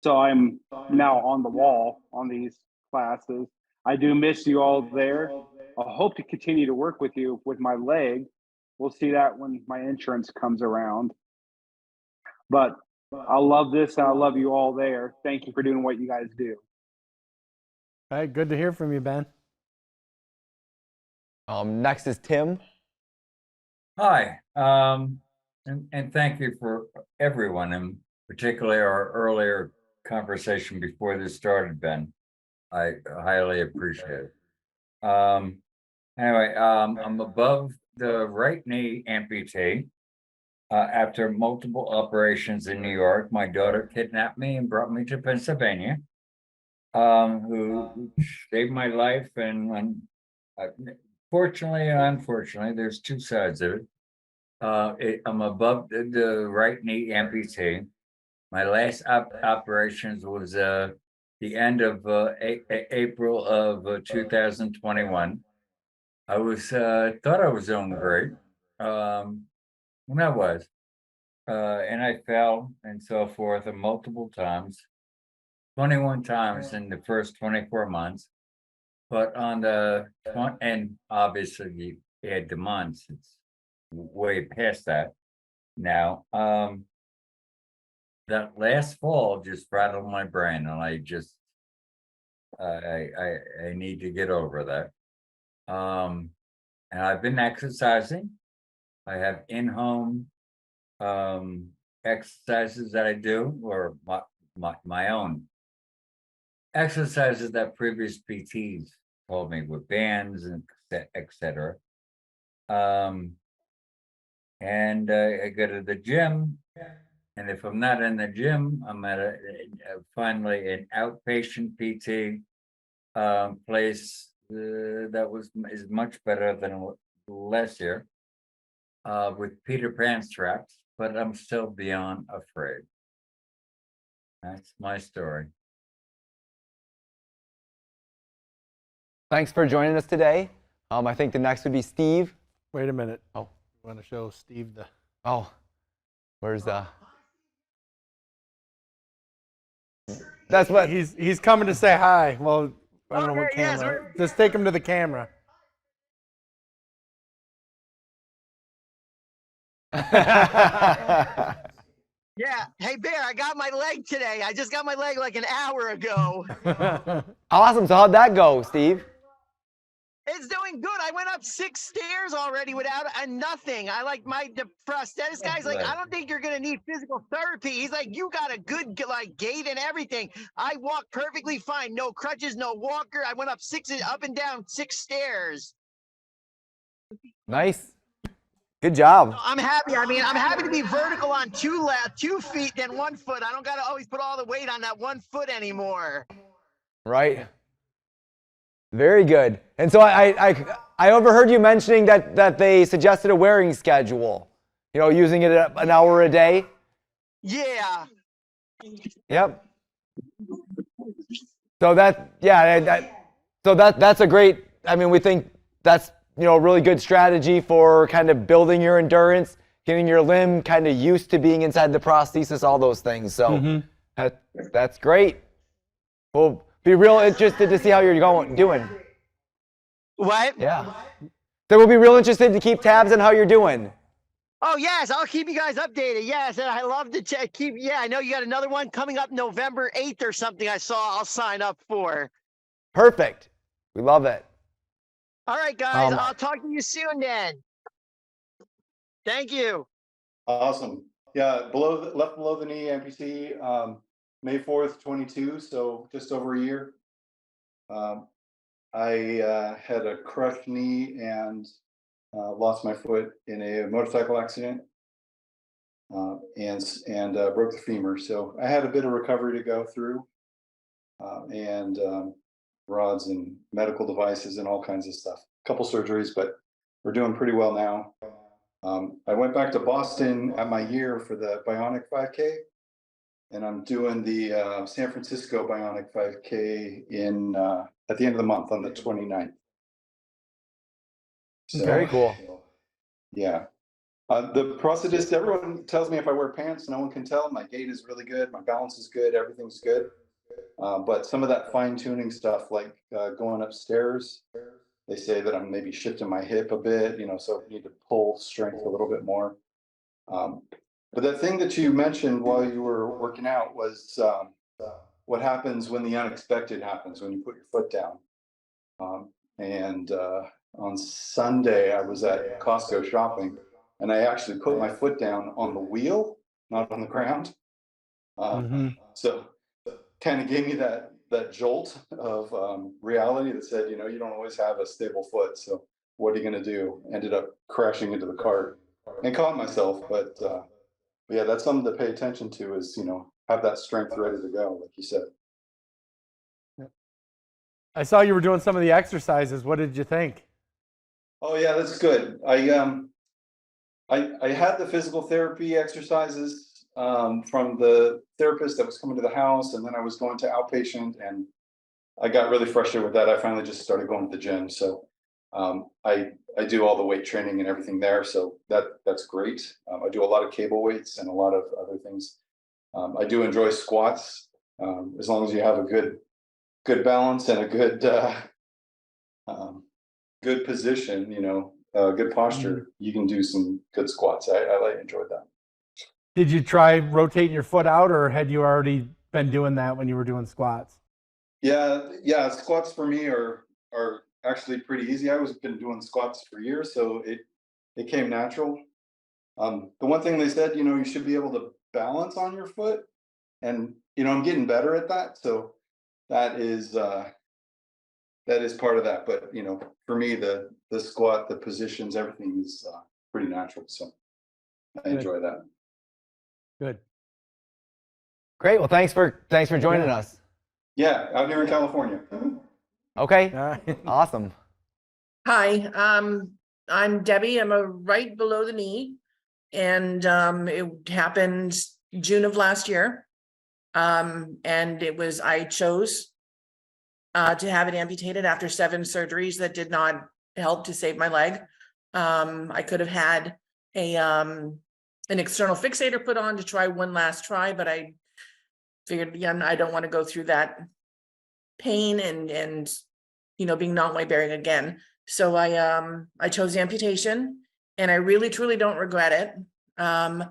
[SPEAKER 11] So I'm now on the wall on these classes. I do miss you all there. I hope to continue to work with you with my leg. We'll see that when my insurance comes around. But I love this and I love you all there. Thank you for doing what you guys do.
[SPEAKER 3] All right, good to hear from you, Ben.
[SPEAKER 1] Next is Tim.
[SPEAKER 2] Hi, and thank you for everyone, and particularly our earlier conversation before this started, Ben. I highly appreciate it. Anyway, I'm above the right knee amputee. After multiple operations in New York, my daughter kidnapped me and brought me to Pennsylvania, who saved my life. And fortunately and unfortunately, there's two sides of it. I'm above the right knee amputee. My last operations was the end of April of 2021. I was thought I was doing great. And I was. And I fell and so forth multiple times, 21 times in the first 24 months. But on the, and obviously you add the months, it's way past that now. That last fall just rattled my brain, and I just, I need to get over that. And I've been exercising. I have in-home exercises that I do, or my own exercises that previous PTs told me with bands and etc. And I go to the gym And if I'm not in the gym, I'm at finally an outpatient PT place that is much better than last year with Peter Pan straps, but I'm still beyond afraid. That's my story.
[SPEAKER 1] Thanks for joining us today. I think the next would be Steve.
[SPEAKER 3] Wait a minute.
[SPEAKER 1] Oh,
[SPEAKER 3] I want to show Steve the.
[SPEAKER 1] oh, where's the? That's what.
[SPEAKER 3] He's coming to say hi. Well, I don't know what camera. Just take him to the camera.
[SPEAKER 12] Yeah. Hey, Bear, I got my leg today. I just got my leg like an hour ago.
[SPEAKER 1] Awesome. So how'd that go, Steve?
[SPEAKER 12] It's doing good. I went up 6 stairs already without nothing. I like the prosthetics guy's like, I don't think you're gonna need physical therapy. He's like, you got a good like gait and everything. I walk perfectly fine, no crutches, no walker. I went up up and down 6 stairs.
[SPEAKER 1] Nice. Good job.
[SPEAKER 12] So I'm happy. I mean, I'm happy to be vertical on 2 feet than 1 foot. I don't gotta always put all the weight on that 1 foot anymore.
[SPEAKER 1] Right. Very good. And so I overheard you mentioning that they suggested a wearing schedule. You know, using it an hour a day.
[SPEAKER 12] Yeah.
[SPEAKER 1] Yep. So that's a great. I mean, we think that's a really good strategy for kind of building your endurance, getting your limb kind of used to being inside the prosthesis, all those things. So that's great. We'll be real interested to see how you're doing.
[SPEAKER 12] What?
[SPEAKER 1] Yeah. So we'll be real interested to keep tabs on how you're doing.
[SPEAKER 12] Oh, yes, I'll keep you guys updated. Yes, and I love to I know you got another one coming up November 8th or something I saw I'll sign up for.
[SPEAKER 1] Perfect. We love it.
[SPEAKER 12] All right, guys, I'll talk to you soon then. Thank you.
[SPEAKER 13] Awesome. Yeah, left below the knee amputee, May 4th, 22, so just over a year. I had a crushed knee and lost my foot in a motorcycle accident and broke the femur. So I had a bit of recovery to go through and rods and medical devices and all kinds of stuff. A couple surgeries, but we're doing pretty well now. I went back to Boston at my year for the Bionic 5K, and I'm doing the San Francisco Bionic 5K in at the end of the month on the 29th. So,
[SPEAKER 1] very cool.
[SPEAKER 13] Yeah. The prosthetist, everyone tells me if I wear pants, no one can tell. My gait is really good. My balance is good. Everything's good. But some of that fine tuning stuff, like going upstairs, they say that I'm maybe shifting my hip a bit, so I need to pull strength a little bit more. But the thing that you mentioned while you were working out was what happens when the unexpected happens, when you put your foot down. And on Sunday, I was at Costco shopping, and I actually put my foot down on the wheel, not on the ground. So kind of gave me that jolt of reality that said, you don't always have a stable foot. So what are you going to do? Ended up crashing into the cart and caught myself. But yeah, that's something to pay attention to is, have that strength ready to go, like you said.
[SPEAKER 3] I saw you were doing some of the exercises. What did you think?
[SPEAKER 13] Oh yeah, that's good. I had the physical therapy exercises from the therapist that was coming to the house, and then I was going to outpatient, and I got really frustrated with that. I finally just started going to the gym. So I do all the weight training and everything there. So that's great. I do a lot of cable weights and a lot of other things. I do enjoy squats as long as you have a good balance and a good position, good posture. You can do some good squats. I enjoyed that.
[SPEAKER 3] Did you try rotating your foot out, or had you already been doing that when you were doing squats?
[SPEAKER 13] Yeah. Squats for me are actually pretty easy. I was been doing squats for years, so it came natural. The one thing they said, you should be able to balance on your foot, and I'm getting better at that. So that is part of that. But for me, the squat, the positions, everything is pretty natural. So I enjoy that.
[SPEAKER 3] Good.
[SPEAKER 1] Great. Well, thanks for joining us.
[SPEAKER 13] Yeah, out here in California.
[SPEAKER 1] Okay. Awesome.
[SPEAKER 14] Hi, I'm Debbie. I'm a right below the knee, and it happened June of last year. And I chose to have it amputated after 7 surgeries that did not help to save my leg. I could have had an external fixator put on to try one last try, but I figured, again, I don't want to go through that pain and being non-weight bearing again. So I chose amputation, and I really truly don't regret it. I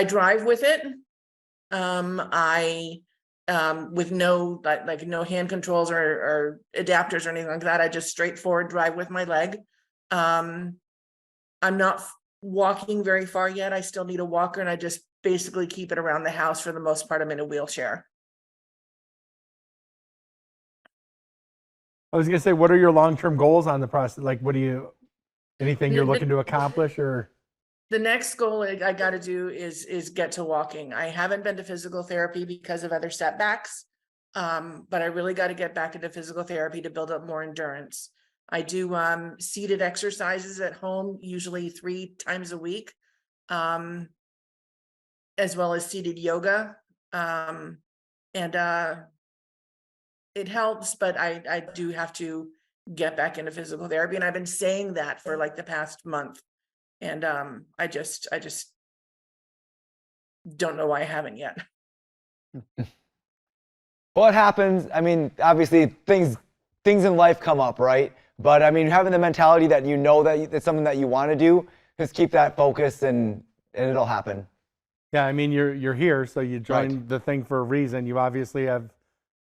[SPEAKER 14] drive with it. I with no no hand controls or adapters or anything like that. I just straightforward drive with my leg. I'm not walking very far yet. I still need a walker, and I just basically keep it around the house. For the most part, I'm in a wheelchair.
[SPEAKER 3] I was gonna say, what are your long-term goals on the process? Like, anything you're looking to accomplish, or?
[SPEAKER 14] The next goal I got to do is get to walking. I haven't been to physical therapy because of other setbacks, but I really got to get back into physical therapy to build up more endurance. I do seated exercises at home, usually 3 times a week, as well as seated yoga, and it helps, but I do have to get back into physical therapy, and I've been saying that for like the past month. And I just don't know why I haven't yet.
[SPEAKER 1] Well, it happens. I mean, obviously things in life come up, right? But I mean, having the mentality that that it's something that you want to do, just keep that focus and it'll happen.
[SPEAKER 3] Yeah, I mean, you're here, so you joined the thing for a reason. You obviously have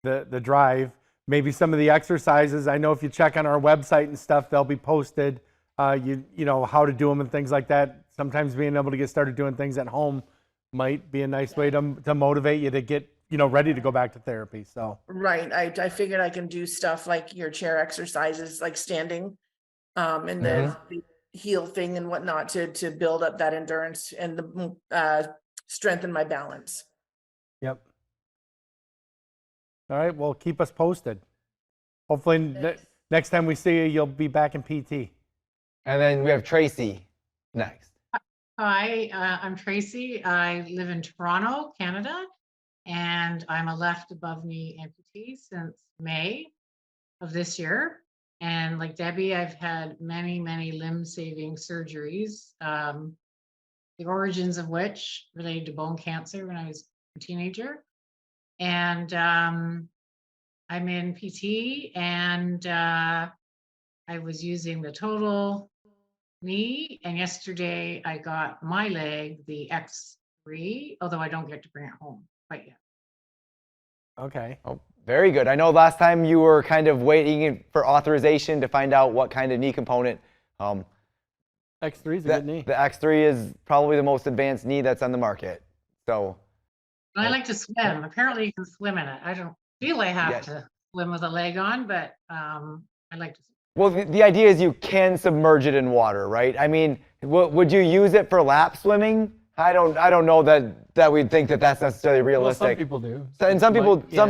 [SPEAKER 3] the drive. Maybe some of the exercises. I know if you check on our website and stuff, they'll be posted. You know how to do them and things like that. Sometimes being able to get started doing things at home might be a nice way to motivate you to get ready to go back to therapy. So
[SPEAKER 14] Right, I figured I can do stuff like your chair exercises, like standing, and the heel thing and whatnot to build up that endurance and the strengthen my balance.
[SPEAKER 3] Yep. All right. Well, keep us posted. Hopefully, next time we see you, you'll be back in PT.
[SPEAKER 1] And then we have Tracy next.
[SPEAKER 15] Hi, I'm Tracy. I live in Toronto, Canada, and I'm a left above knee amputee since May of this year. And like Debbie, I've had many, many limb saving surgeries, the origins of which related to bone cancer when I was a teenager. And I'm in PT, and I was using the total knee, and yesterday I got my leg, the X3, although I don't get to bring it home quite yet.
[SPEAKER 3] Okay.
[SPEAKER 1] Oh, very good. I know last time you were kind of waiting for authorization to find out what kind of knee component.
[SPEAKER 3] X3 is a good knee.
[SPEAKER 1] The X3 is probably the most advanced knee that's on the market. So.
[SPEAKER 15] And I like to swim. Apparently you can swim in it. I don't feel I have to swim with a leg on, but I like to swim.
[SPEAKER 1] Well, the idea is you can submerge it in water, right? I mean, would you use it for lap swimming? I don't know that we'd think that that's necessarily realistic.
[SPEAKER 3] Well, some people do.
[SPEAKER 1] And some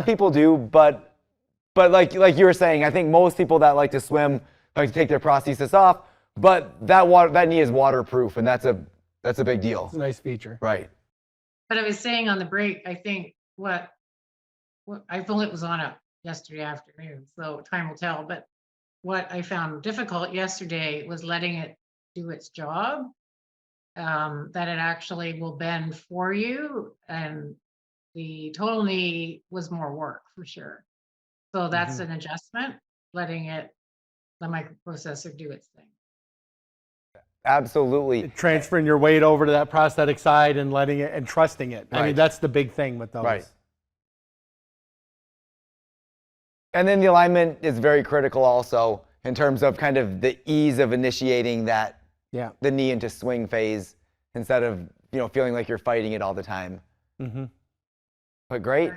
[SPEAKER 1] people do, but like you were saying, I think most people that like to swim like to take their prosthesis off, but that knee is waterproof, and that's a big deal.
[SPEAKER 3] It's a nice feature.
[SPEAKER 1] Right.
[SPEAKER 15] But I was saying on the break, I think what I only was on it yesterday afternoon, so time will tell, but what I found difficult yesterday was letting it do its job, that it actually will bend for you. And the total knee was more work for sure. So that's an adjustment, letting the microprocessor do its thing.
[SPEAKER 1] Absolutely.
[SPEAKER 3] Transferring your weight over to that prosthetic side and letting it and trusting it. I mean, that's the big thing with those.
[SPEAKER 1] Right. And then the alignment is very critical also in terms of kind of the ease of initiating the knee into swing phase instead of, feeling like you're fighting it all the time.
[SPEAKER 3] Mm-hmm.
[SPEAKER 1] But great.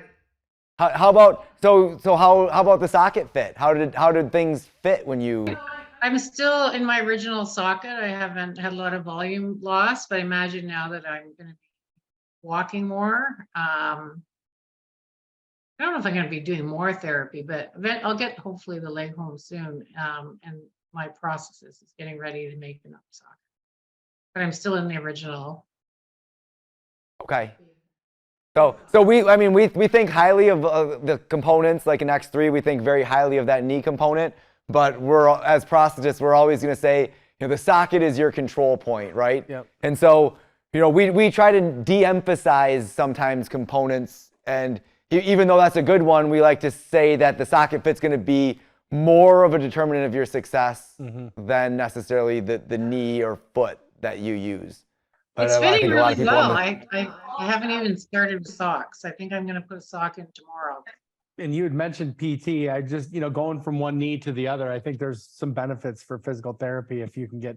[SPEAKER 1] How about how about the socket fit? How did things fit when you?
[SPEAKER 15] I'm still in my original socket. I haven't had a lot of volume loss, but I imagine now that I'm going to be walking more. I don't know if I'm going to be doing more therapy, but I'll get hopefully the leg home soon. And my prosthesis is getting ready to make another socket. But I'm still in the original.
[SPEAKER 1] Okay. So we think highly of the components, like in X3, we think very highly of that knee component, but as prosthetists, we're always going to say, the socket is your control point, right?
[SPEAKER 3] Yep.
[SPEAKER 1] And so, we try to de-emphasize sometimes components, and even though that's a good one, we like to say that the socket fit's going to be more of a determinant of your success than necessarily the knee or foot that you use.
[SPEAKER 15] It's fitting really well. I haven't even started with socks. I think I'm going to put a sock in tomorrow.
[SPEAKER 3] And you had mentioned PT. I just, going from one knee to the other, I think there's some benefits for physical therapy if you get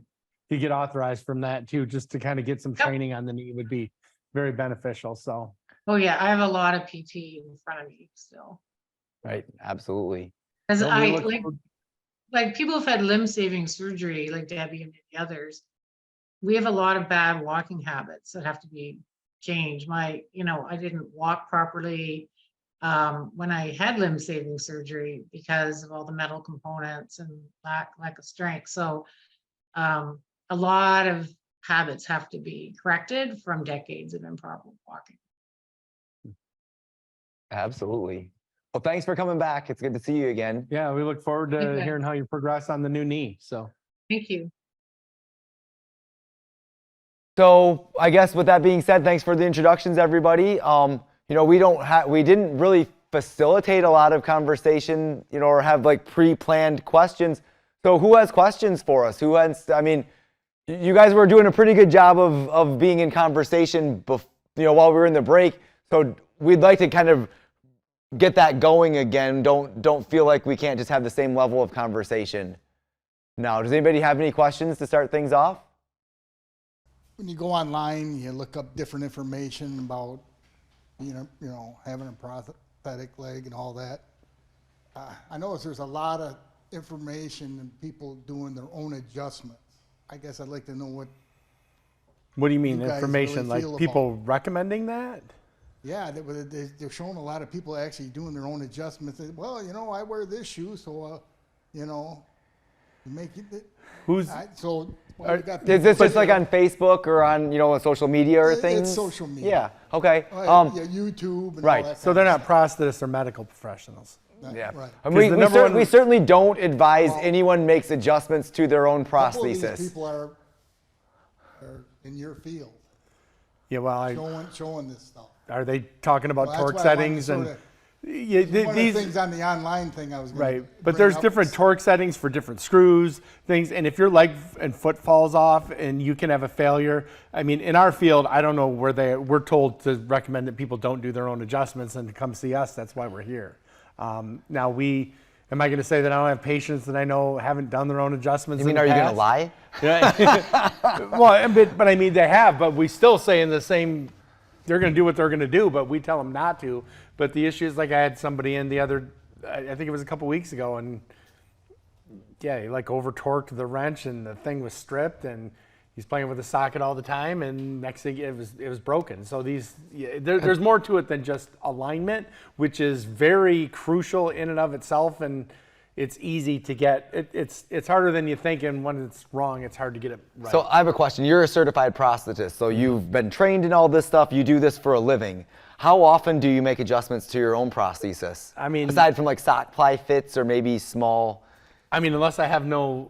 [SPEAKER 3] authorized from that too, just to kind of get some training on the knee would be very beneficial. So.
[SPEAKER 15] Oh yeah, I have a lot of PT in front of me still.
[SPEAKER 1] Right, absolutely.
[SPEAKER 15] Because like people have had limb saving surgery, like Debbie and the others. We have a lot of bad walking habits that have to be changed. I didn't walk properly when I had limb saving surgery because of all the metal components and lack of strength. So a lot of habits have to be corrected from decades of improper walking.
[SPEAKER 1] Absolutely. Well, thanks for coming back. It's good to see you again.
[SPEAKER 3] Yeah, we look forward to hearing how you progress on the new knee. So.
[SPEAKER 15] Thank you.
[SPEAKER 1] So I guess with that being said, thanks for the introductions, everybody. We didn't really facilitate a lot of conversation, or have like pre-planned questions. So who has questions for us? You guys were doing a pretty good job of being in conversation, while we were in the break. So we'd like to kind of get that going again. Don't feel like we can't just have the same level of conversation. Now, does anybody have any questions to start things off?
[SPEAKER 8] When you go online, you look up different information about, having a prosthetic leg and all that. I notice there's a lot of information and people doing their own adjustments. I guess I'd like to know
[SPEAKER 3] what do you mean
[SPEAKER 8] Really
[SPEAKER 3] information? Like people recommending that?
[SPEAKER 8] Yeah, they're showing a lot of people actually doing their own adjustments. Well, I wear this shoe, so you make it.
[SPEAKER 1] Is this just like on Facebook or on social media or things?
[SPEAKER 8] It's social media.
[SPEAKER 1] Yeah. Okay.
[SPEAKER 8] YouTube. And
[SPEAKER 1] right.
[SPEAKER 8] All that
[SPEAKER 3] so they're not prosthetists or medical professionals.
[SPEAKER 1] Yeah.
[SPEAKER 8] Right.
[SPEAKER 1] And we certainly don't advise anyone makes adjustments to their own prosthesis.
[SPEAKER 8] These people are in your field.
[SPEAKER 3] Yeah. Well,
[SPEAKER 8] showing this stuff.
[SPEAKER 3] Are they talking about torque settings and?
[SPEAKER 8] One of the things on the online thing I was going
[SPEAKER 3] right, but there's different torque settings for different screws, things, and if your leg and foot falls off and you can have a failure, in our field, I don't know where we're told to recommend that people don't do their own adjustments and to come see us. That's why we're here. Am I going to say that I don't have patients that I know haven't done their own adjustments?
[SPEAKER 1] You mean, are you going to lie?
[SPEAKER 3] Well, but they have, but we still say in the same. They're going to do what they're going to do, but we tell them not to. But the issue is, like, I had somebody in I think it was a couple weeks ago, and yeah, he over torqued the wrench and the thing was stripped, and he's playing with the socket all the time, and next thing it was broken. So there's more to it than just alignment, which is very crucial in and of itself, and it's easy to get. It's harder than you think, and when it's wrong, it's hard to get it right.
[SPEAKER 1] So I have a question. You're a certified prosthetist, so you've been trained in all this stuff. You do this for a living. How often do you make adjustments to your own prosthesis? Aside from like sock ply fits or maybe small.
[SPEAKER 3] Unless I have no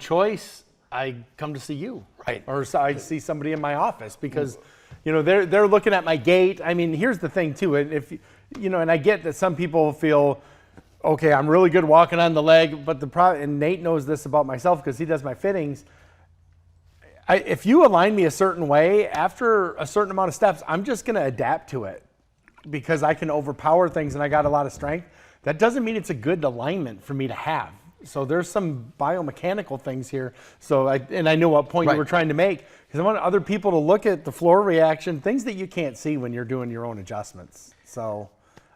[SPEAKER 3] choice, I come to see you,
[SPEAKER 1] right?
[SPEAKER 3] Or I see somebody in my office because, they're looking at my gait. Here's the thing too, and if and I get that some people feel, okay, I'm really good walking on the leg, but and Nate knows this about myself because he does my fittings. If you align me a certain way, after a certain amount of steps, I'm just going to adapt to it because I can overpower things and I got a lot of strength. That doesn't mean it's a good alignment for me to have. So there's some biomechanical things here. So I know what point you were trying to make because I want other people to look at the floor reaction, things that you can't see when you're doing your own adjustments. So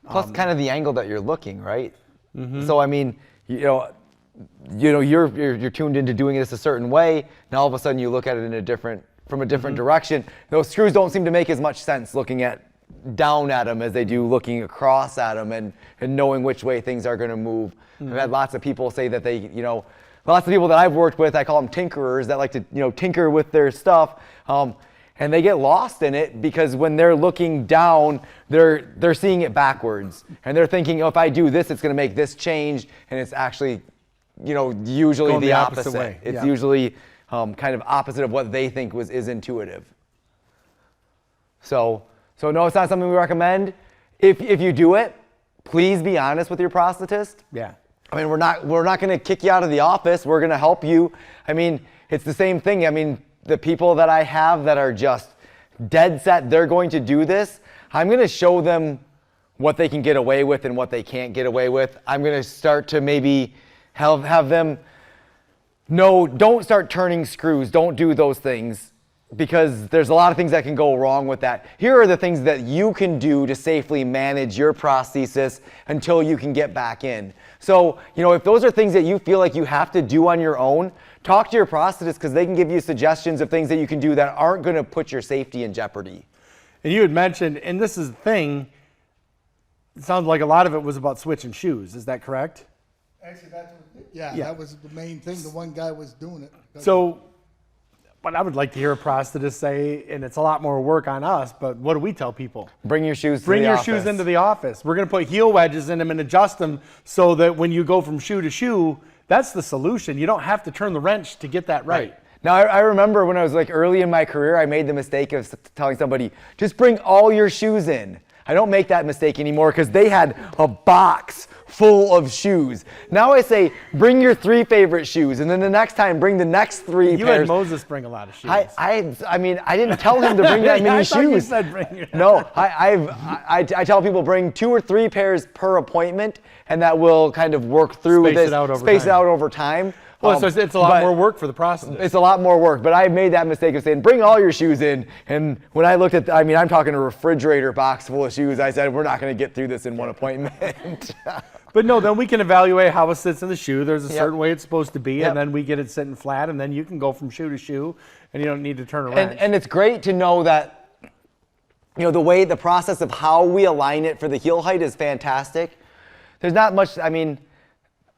[SPEAKER 1] plus kind of the angle that you're looking, right?
[SPEAKER 3] Mm-hmm.
[SPEAKER 1] So you're tuned into doing this a certain way. Now all of a sudden you look at it in a different from a different direction. Those screws don't seem to make as much sense looking down at them as they do looking across at them and knowing which way things are going to move. I've had lots of people say that they, lots of people that I've worked with, I call them tinkerers, that like to, tinker with their stuff. And they get lost in it because when they're looking down, they're seeing it backwards. And they're thinking, oh, if I do this, it's going to make this change. And it's actually, usually
[SPEAKER 3] Going
[SPEAKER 1] the opposite.
[SPEAKER 3] way.
[SPEAKER 1] It's
[SPEAKER 3] Yeah.
[SPEAKER 1] usually kind of opposite of what they think is intuitive. So no, it's not something we recommend. If you do it, please be honest with your prosthetist.
[SPEAKER 3] Yeah.
[SPEAKER 1] I mean, we're not going to kick you out of the office. We're going to help you. I mean, it's the same thing. I mean, the people that I have that are just dead set, they're going to do this. I'm going to show them what they can get away with and what they can't get away with. I'm going to start to maybe have them, no, don't start turning screws. Don't do those things because there's a lot of things that can go wrong with that. Here are the things that you can do to safely manage your prosthesis until you can get back in. So, if those are things that you feel like you have to do on your own, talk to your prosthetist because they can give you suggestions of things that you can do that aren't going to put your safety in jeopardy.
[SPEAKER 3] And you had mentioned, and this is the thing, it sounds like a lot of it was about switching shoes. Is that correct?
[SPEAKER 8] Actually, that was the main thing. The one guy was doing it.
[SPEAKER 3] So what I would like to hear a prosthetist say, and it's a lot more work on us, but what do we tell people?
[SPEAKER 1] Bring your shoes
[SPEAKER 3] Bring your shoes into the office. We're going to put heel wedges in them and adjust them so that when you go from shoe to shoe, that's the solution. You don't have to turn the wrench to get that right.
[SPEAKER 1] Now, I remember when I was like early in my career, I made the mistake of telling somebody, just bring all your shoes in. I don't make that mistake anymore because they had a box full of shoes. Now I say, bring your 3 favorite shoes, and then the next time, bring the next 3
[SPEAKER 3] You
[SPEAKER 1] pairs.
[SPEAKER 3] had Moses bring a lot of shoes.
[SPEAKER 1] I mean, I didn't tell him to bring that many
[SPEAKER 3] I
[SPEAKER 1] shoes.
[SPEAKER 3] thought you said bring your...
[SPEAKER 1] No, I tell people bring 2 or 3 pairs per appointment, and that will kind of work through
[SPEAKER 3] Space
[SPEAKER 1] this.
[SPEAKER 3] it out over
[SPEAKER 1] space
[SPEAKER 3] time.
[SPEAKER 1] it out over time.
[SPEAKER 3] Well, so it's a lot more work for the prosthetist.
[SPEAKER 1] It's a lot more work, but I made that mistake of saying, bring all your shoes in. And when I looked at, I'm talking a refrigerator box full of shoes. I said, we're not going to get through this in one appointment.
[SPEAKER 3] But no, then we can evaluate how it sits in the shoe. There's a certain way it's supposed to be, and then we get it sitting flat, and then you can go from shoe to shoe, and you don't need to turn a wrench.
[SPEAKER 1] And it's great to know that, the process of how we align it for the heel height is fantastic. There's not much,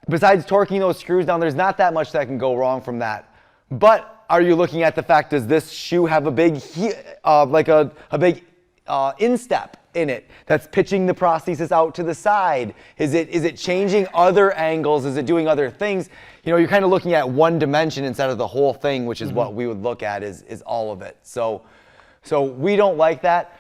[SPEAKER 1] besides torquing those screws down, there's not that much that can go wrong from that. But are you looking at the fact, does this shoe have a big, big instep in it that's pitching the prosthesis out to the side? Is it changing other angles? Is it doing other things? You're kind of looking at one dimension instead of the whole thing, which is what we would look at is all of it. So we don't like that.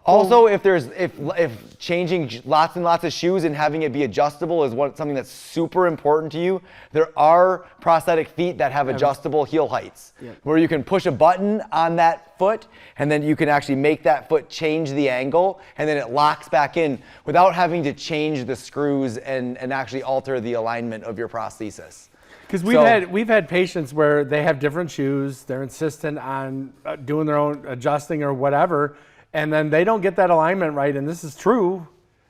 [SPEAKER 1] Also, if changing lots and lots of shoes and having it be adjustable is something that's super important to you, there are prosthetic feet that have adjustable heel heights, where you can push a button on that foot, and then you can actually make that foot change the angle, and then it locks back in without having to change the screws and actually alter the alignment of your prosthesis.
[SPEAKER 3] Because we've had patients where they have different shoes, they're insistent on doing their own adjusting or whatever, and then they don't get that alignment right, and this is true,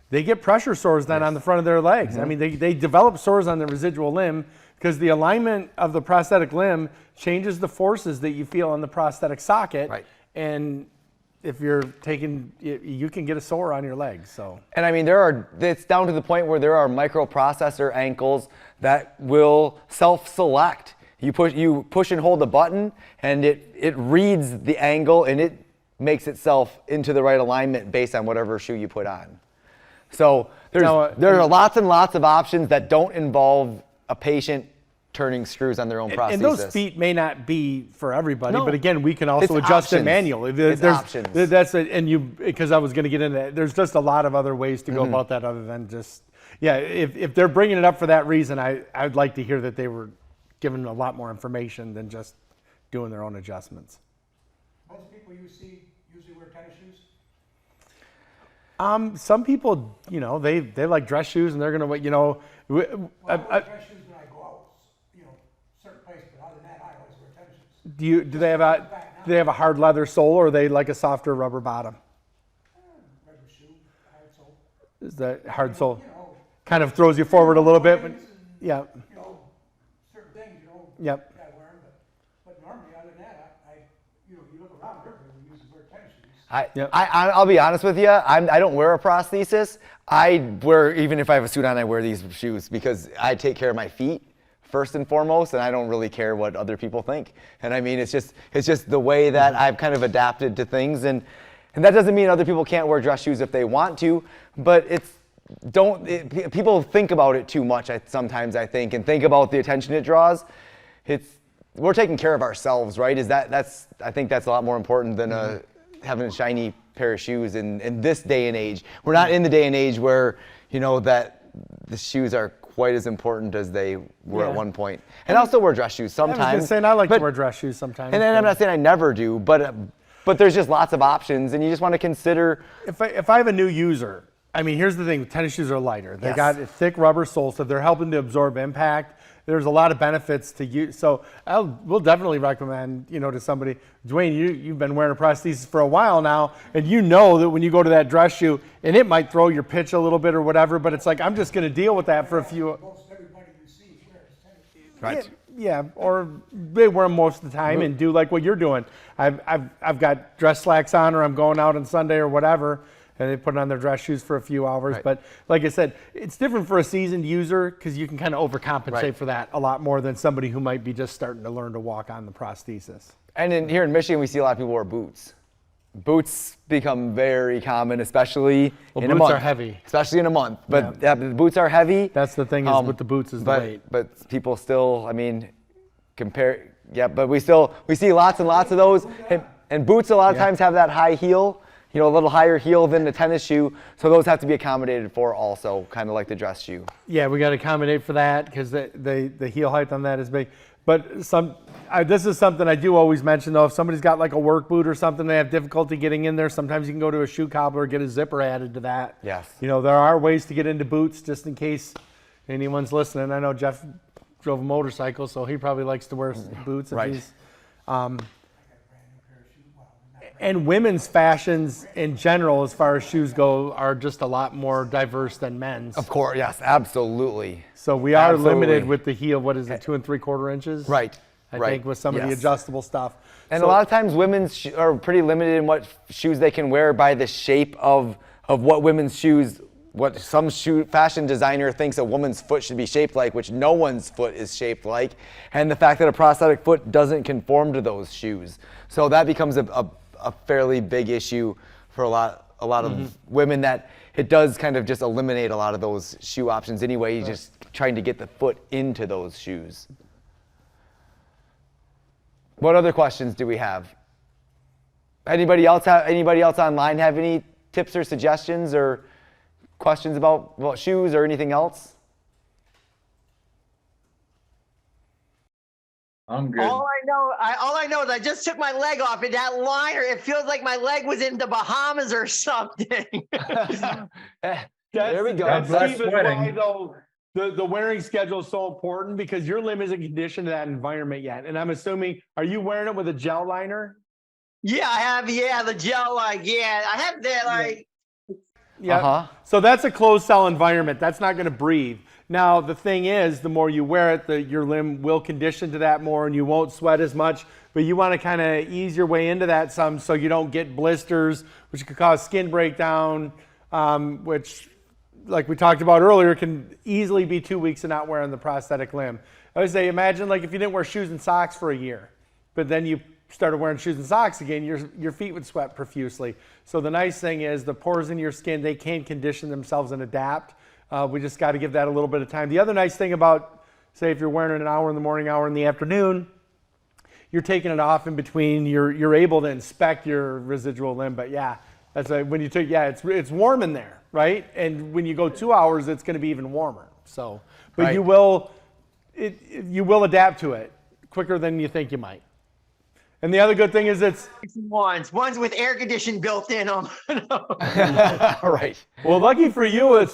[SPEAKER 3] they get pressure sores then on the front of their legs. They develop sores on the residual limb because the alignment of the prosthetic limb changes the forces that you feel on the prosthetic socket. Right. And if you're taking, you can get a sore on your legs. So.
[SPEAKER 1] And it's down to the point where there are microprocessor ankles that will self-select. You push and hold the button, and it reads the angle, and it makes itself into the right alignment based on whatever shoe you put on. So there are lots and lots of options that don't involve a patient turning screws on their own prosthesis.
[SPEAKER 3] And those feet may not be for everybody, but again, we can also
[SPEAKER 1] It's
[SPEAKER 3] adjust
[SPEAKER 1] options.
[SPEAKER 3] it manually.
[SPEAKER 1] It's options.
[SPEAKER 3] Because I was going to get into that, there's just a lot of other ways to go about that other than just, if they're bringing it up for that reason, I'd like to hear that they were given a lot more information than just doing their own adjustments.
[SPEAKER 9] Most people you see usually wear tennis shoes?
[SPEAKER 3] Some people, they like dress shoes, and they're gonna,
[SPEAKER 9] I wear dress shoes when I go out, certain place, but other than that, I always wear tennis shoes.
[SPEAKER 3] Do they have a hard leather sole, or are they like a softer rubber bottom?
[SPEAKER 9] Rubber shoe, hard sole.
[SPEAKER 3] Is that hard sole? Kind of throws you forward a little bit, but yeah.
[SPEAKER 9] Certain things,
[SPEAKER 3] Yep.
[SPEAKER 9] I wear them, but normally other than that, I you look around, everybody uses wear tennis shoes.
[SPEAKER 1] I'll be honest with you. I don't wear a prosthesis. I wear, even if I have a suit on, I wear these shoes because I take care of my feet first and foremost, and I don't really care what other people think. And I mean, it's just the way that I've kind of adapted to things, and that doesn't mean other people can't wear dress shoes if they want to, but people think about it too much sometimes, I think, and think about the attention it draws. We're taking care of ourselves, right? I think that's a lot more important than having a shiny pair of shoes in this day and age. We're not in the day and age where, that the shoes are quite as important as they were at one point. And I also wear dress shoes sometimes.
[SPEAKER 3] I was gonna say, and I like to wear dress shoes sometimes.
[SPEAKER 1] And I'm not saying I never do, but there's just lots of options, and you just want to consider.
[SPEAKER 3] If I have a new user, I mean, here's the thing: tennis shoes are lighter. They got a thick rubber sole, so they're helping to absorb impact. There's a lot of benefits to you. So we'll definitely recommend, to somebody. Dwayne, you've been wearing a prosthesis for a while now, and you know that when you go to that dress shoe, and it might throw your pitch a little bit or whatever, but it's like, I'm just going to deal with that for a few.
[SPEAKER 9] Most everybody you see wears tennis shoes.
[SPEAKER 1] Right.
[SPEAKER 3] Yeah, or they wear them most of the time and do like what you're doing. I've got dress slacks on, or I'm going out on Sunday or whatever, and they put on their dress shoes for a few hours.
[SPEAKER 1] Right.
[SPEAKER 3] But like I said, it's different for a seasoned user because you can kind of overcompensate for that a lot more than somebody who might be just starting to learn to walk on the prosthesis.
[SPEAKER 1] And here in Michigan, we see a lot of people wear boots. Boots become very common, especially in a month.
[SPEAKER 3] Boots are heavy.
[SPEAKER 1] Especially in a month. But the boots are heavy.
[SPEAKER 3] That's the thing is with the boots is the weight.
[SPEAKER 1] But people still, compare. Yeah, but we see lots and lots of those. And boots a lot of times have that high heel, a little higher heel than the tennis shoe. So those have to be accommodated for also, kind of like the dress shoe.
[SPEAKER 3] Yeah, we got to accommodate for that because the heel height on that is big. But this is something I do always mention though. If somebody's got like a work boot or something, they have difficulty getting in there. Sometimes you can go to a shoe cobbler and get a zipper added to that.
[SPEAKER 1] Yes.
[SPEAKER 3] There are ways to get into boots just in case anyone's listening. I know Jeff drove a motorcycle, so he probably likes to wear boots. If he's, and women's fashions in general, as far as shoes go, are just a lot more diverse than men's.
[SPEAKER 1] Of course, yes, absolutely.
[SPEAKER 3] So we are limited with the heel. What is it, 2 3/4 inches?
[SPEAKER 1] Right.
[SPEAKER 3] I think with some of the adjustable stuff.
[SPEAKER 1] And a lot of times women's are pretty limited in what shoes they can wear by the shape of what women's shoes, what some fashion designer thinks a woman's foot should be shaped like, which no one's foot is shaped like, and the fact that a prosthetic foot doesn't conform to those shoes. So that becomes a fairly big issue for a lot of women, that it does kind of just eliminate a lot of those shoe options anyway, just trying to get the foot into those shoes. What other questions do we have? Anybody else online have any tips or suggestions or questions about shoes or anything else?
[SPEAKER 2] I'm good.
[SPEAKER 12] All I know is I just took my leg off, and that liner, it feels like my leg was in the Bahamas or something.
[SPEAKER 1] There we go.
[SPEAKER 3] That's even why, though, the wearing schedule is so important, because your limb isn't conditioned to that environment yet. And I'm assuming, are you wearing it with a gel liner?
[SPEAKER 12] Yeah, I have. Yeah, the gel, I have that,
[SPEAKER 3] Yeah. So that's a closed cell environment. That's not going to breathe. Now, the thing is, the more you wear it, your limb will condition to that more, and you won't sweat as much. But you want to kind of ease your way into that some, so you don't get blisters, which could cause skin breakdown, which, like we talked about earlier, can easily be 2 weeks of not wearing the prosthetic limb. I would say, imagine like if you didn't wear shoes and socks for a year, but then you started wearing shoes and socks again, your feet would sweat profusely. So the nice thing is the pores in your skin, they can condition themselves and adapt. We just got to give that a little bit of time. The other nice thing about, say, if you're wearing it an hour in the morning, hour in the afternoon, you're taking it off in between. You're able to inspect your residual limb. But yeah, that's when you take, it's warm in there, right? And when you go 2 hours, it's going to be even warmer. So, but you will adapt to it quicker than you think you might. And the other good thing is
[SPEAKER 12] ones with air conditioning built in them.
[SPEAKER 1] Right.
[SPEAKER 3] Well, lucky for you,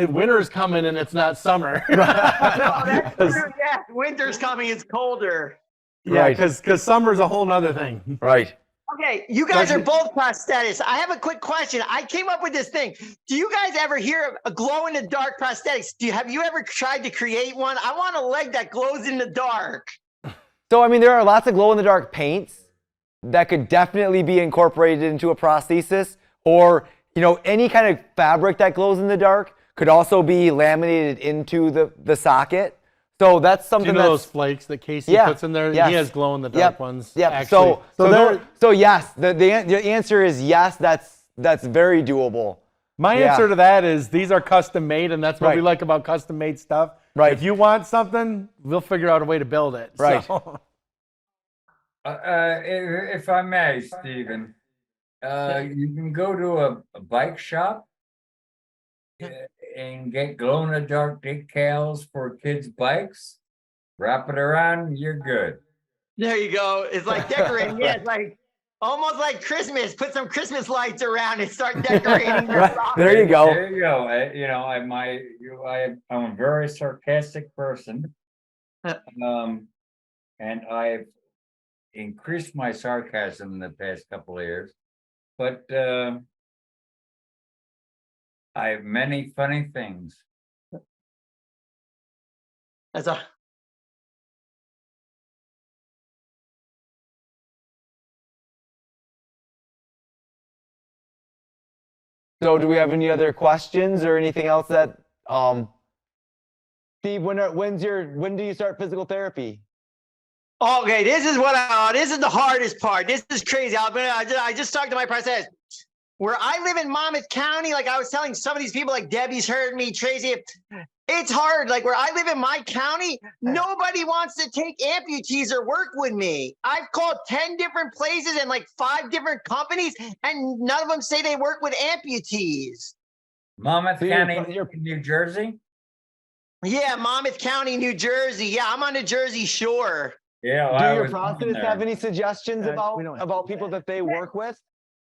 [SPEAKER 3] winter's coming and it's not summer.
[SPEAKER 12] No, that's true. Yeah, winter's coming. It's colder.
[SPEAKER 3] Yeah, because summer's a whole nother thing.
[SPEAKER 1] Right.
[SPEAKER 12] Okay, you guys are both prosthetists. I have a quick question. I came up with this thing. Do you guys ever hear of a glow-in-the-dark prosthetics? Have you ever tried to create one? I want a leg that glows in the dark.
[SPEAKER 1] So, there are lots of glow-in-the-dark paints. that could definitely be incorporated into a prosthesis, or any kind of fabric that glows in the dark could also be laminated into the socket. So that's something.
[SPEAKER 3] Do you know those flakes that Casey puts in there?
[SPEAKER 1] Yes.
[SPEAKER 3] He has glow in the dark ones.
[SPEAKER 1] Yep.
[SPEAKER 3] Actually.
[SPEAKER 1] So yes, the answer is yes. That's very doable.
[SPEAKER 3] My answer to that is these are custom made, and that's what we like about custom made stuff.
[SPEAKER 1] Right.
[SPEAKER 3] If you want something, we'll figure out a way to build it.
[SPEAKER 1] Right.
[SPEAKER 3] So.
[SPEAKER 2] If I may, Stephen, you can go to a bike shop and get glow-in-the-dark decals for kids' bikes. Wrap it around, you're good.
[SPEAKER 12] There you go. It's like decorating. Yeah, it's like almost like Christmas. Put some Christmas lights around and start decorating.
[SPEAKER 1] There you go.
[SPEAKER 2] There you go. I'm a very sarcastic person, and I've increased my sarcasm in the past couple of years, but I have many funny things.
[SPEAKER 12] That's a.
[SPEAKER 1] So do we have any other questions or anything else that, Steve, when do you start physical therapy?
[SPEAKER 12] Okay, this is the hardest part. This is crazy. I just talked to my prosthetist. Where I live in Monmouth County, like I was telling some of these people, like Debbie's heard me, Tracy, it's hard. Like where I live in my county, nobody wants to take amputees or work with me. I've called 10 different places and like 5 different companies, and none of them say they work with amputees.
[SPEAKER 2] Monmouth County, New Jersey?
[SPEAKER 12] Yeah, Monmouth County, New Jersey. Yeah, I'm on the Jersey Shore.
[SPEAKER 2] Yeah.
[SPEAKER 1] Do your prosthetists have any suggestions about people that they work with?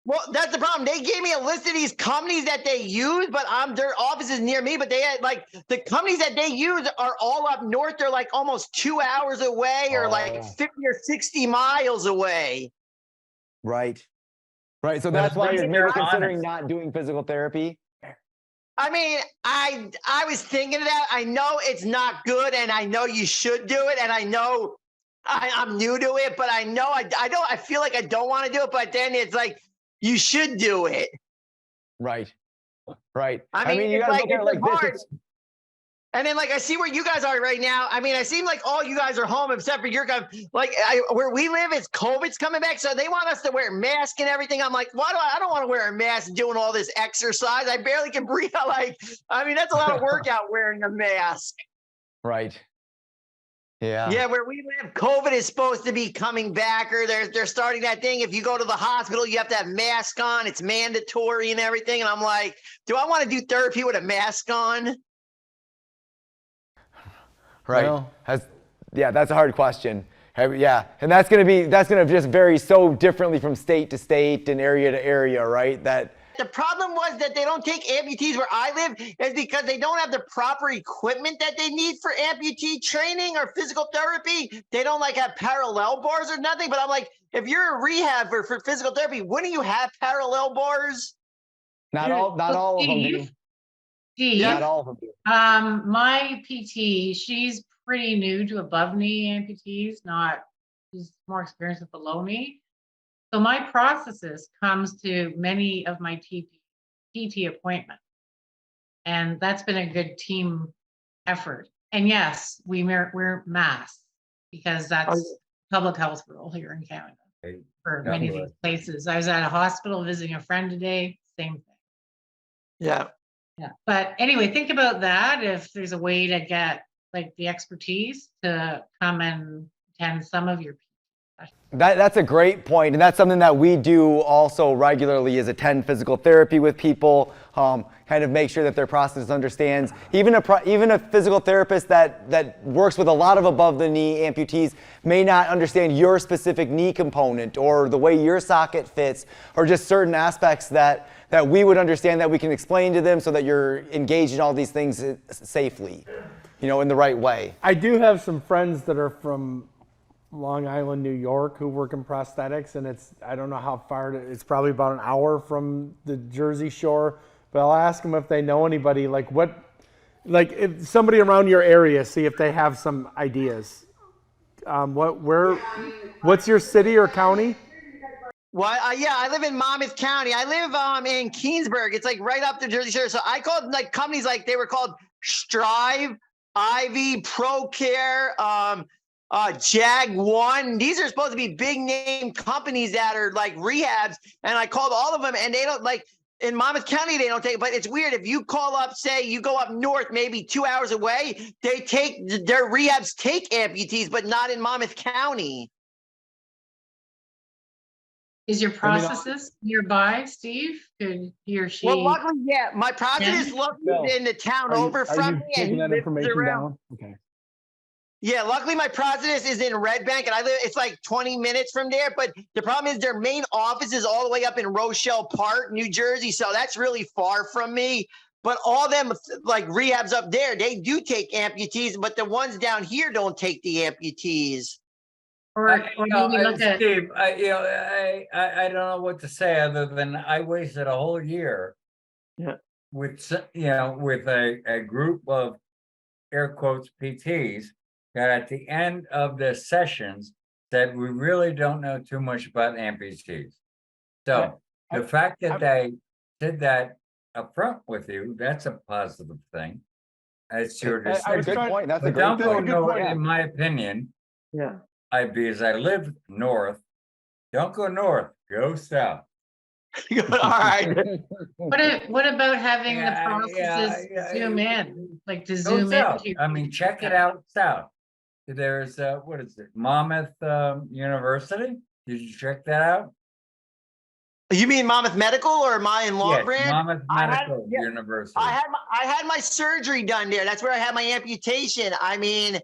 [SPEAKER 12] Well, that's the problem. They gave me a list of these companies that they use, but their office is near me. But they had like the companies that they use are all up north. They're like almost 2 hours away, or like 50 or 60 miles away.
[SPEAKER 1] Right. Right. So that's why you're maybe considering not doing physical therapy.
[SPEAKER 12] I mean, I was thinking of that. I know it's not good, and I know you should do it, and I know I'm new to it, but I know I feel like I don't want to do it, but then it's like you should do it.
[SPEAKER 1] Right. Right.
[SPEAKER 12] I mean
[SPEAKER 1] you gotta look at it like
[SPEAKER 12] hard.
[SPEAKER 1] this.
[SPEAKER 12] And then, like, I see where you guys are right now. I mean, I seem like all you guys are home except for your guys. Like, where we live, it's COVID's coming back, so they want us to wear masks and everything. I'm like, I don't want to wear a mask doing all this exercise. I barely can breathe. That's a lot of workout wearing a mask.
[SPEAKER 1] Right. Yeah.
[SPEAKER 12] Yeah, where we live, COVID is supposed to be coming back, or they're starting that thing. If you go to the hospital, you have to have mask on. It's mandatory and everything. And I'm like, do I want to do therapy with a mask on?
[SPEAKER 1] Right.
[SPEAKER 3] Well,
[SPEAKER 1] that's a hard question. Yeah, and that's gonna just vary so differently from state to state and area to area, right? That.
[SPEAKER 12] The problem was that they don't take amputees where I live is because they don't have the proper equipment that they need for amputee training or physical therapy. They don't like have parallel bars or nothing. But I'm like, if you're a rehab for physical therapy, wouldn't you have parallel bars?
[SPEAKER 1] Not all of them do.
[SPEAKER 15] Steve,
[SPEAKER 1] Not all of them do.
[SPEAKER 15] my PT, she's pretty new to above knee amputees, she's more experienced with below knee. So my prosthesis comes to many of my PT appointments. And that's been a good team effort. And yes, we wear masks because that's public health rule here in Canada for many of these places. I was at a hospital visiting a friend today, same thing.
[SPEAKER 12] Yeah.
[SPEAKER 15] Yeah. But anyway, think about that. If there's a way to get like the expertise to come and attend some of your
[SPEAKER 1] That's a great point, and that's something that we do also regularly is attend physical therapy with people, kind of make sure that their process understands. Even a physical therapist that works with a lot of above the knee amputees may not understand your specific knee component or the way your socket fits, or just certain aspects that we would understand that we can explain to them so that you're engaged in all these things safely, in the right way.
[SPEAKER 3] I do have some friends that are from Long Island, New York, who work in prosthetics, and I don't know how far it's probably about an hour from the Jersey Shore, but I'll ask them if they know anybody, if somebody around your area, see if they have some ideas. What's your city or county?
[SPEAKER 12] What? Yeah, I live in Monmouth County. I live in Keensburg. It's like right up the Jersey Shore. So I called like companies like they were called Strive, Ivy, ProCare, Jag One. These are supposed to be big name companies that are like rehabs. And I called all of them, and they don't like in Monmouth County. They don't take. But it's weird if you call up, say you go up north, maybe 2 hours away, they take their rehabs take amputees, but not in Monmouth County.
[SPEAKER 15] Is your prosthetist nearby, Steve? Could he or she?
[SPEAKER 12] Well, luckily, yeah, my prosthetist lives in the town over from me, and he lives around.
[SPEAKER 3] Okay.
[SPEAKER 12] Yeah, luckily my prosthetist is in Red Bank, and I live. It's like 20 minutes from there. But the problem is their main office is all the way up in Rochelle Park, New Jersey. So that's really far from me. But all them like rehabs up there, they do take amputees, but the ones down here don't take the amputees.
[SPEAKER 15] Or maybe look at
[SPEAKER 2] Steve, I don't know what to say other than I wasted a whole year.
[SPEAKER 12] Yeah.
[SPEAKER 2] With with a group of air quotes PTs that at the end of the sessions said we really don't know too much about amputees. So the fact that they did that up front with you, that's a positive thing. It's your decision.
[SPEAKER 1] Good point. That's a
[SPEAKER 2] But
[SPEAKER 1] great
[SPEAKER 2] don't go
[SPEAKER 1] point.
[SPEAKER 2] north, in my opinion.
[SPEAKER 12] Yeah.
[SPEAKER 2] Because I live north. Don't go north. Go south.
[SPEAKER 12] All right.
[SPEAKER 15] what about having the
[SPEAKER 2] Yeah,
[SPEAKER 15] processes
[SPEAKER 2] yeah,
[SPEAKER 15] zoom in, like to
[SPEAKER 2] Go
[SPEAKER 15] zoom
[SPEAKER 2] south.
[SPEAKER 15] in?
[SPEAKER 2] I mean, check it out south. There's what is it? Monmouth University. Did you check that out?
[SPEAKER 12] You mean Monmouth Medical or in Long
[SPEAKER 2] Yes,
[SPEAKER 12] Branch?
[SPEAKER 2] Monmouth Medical University.
[SPEAKER 12] I had my surgery done there. That's where I had my amputation. I mean,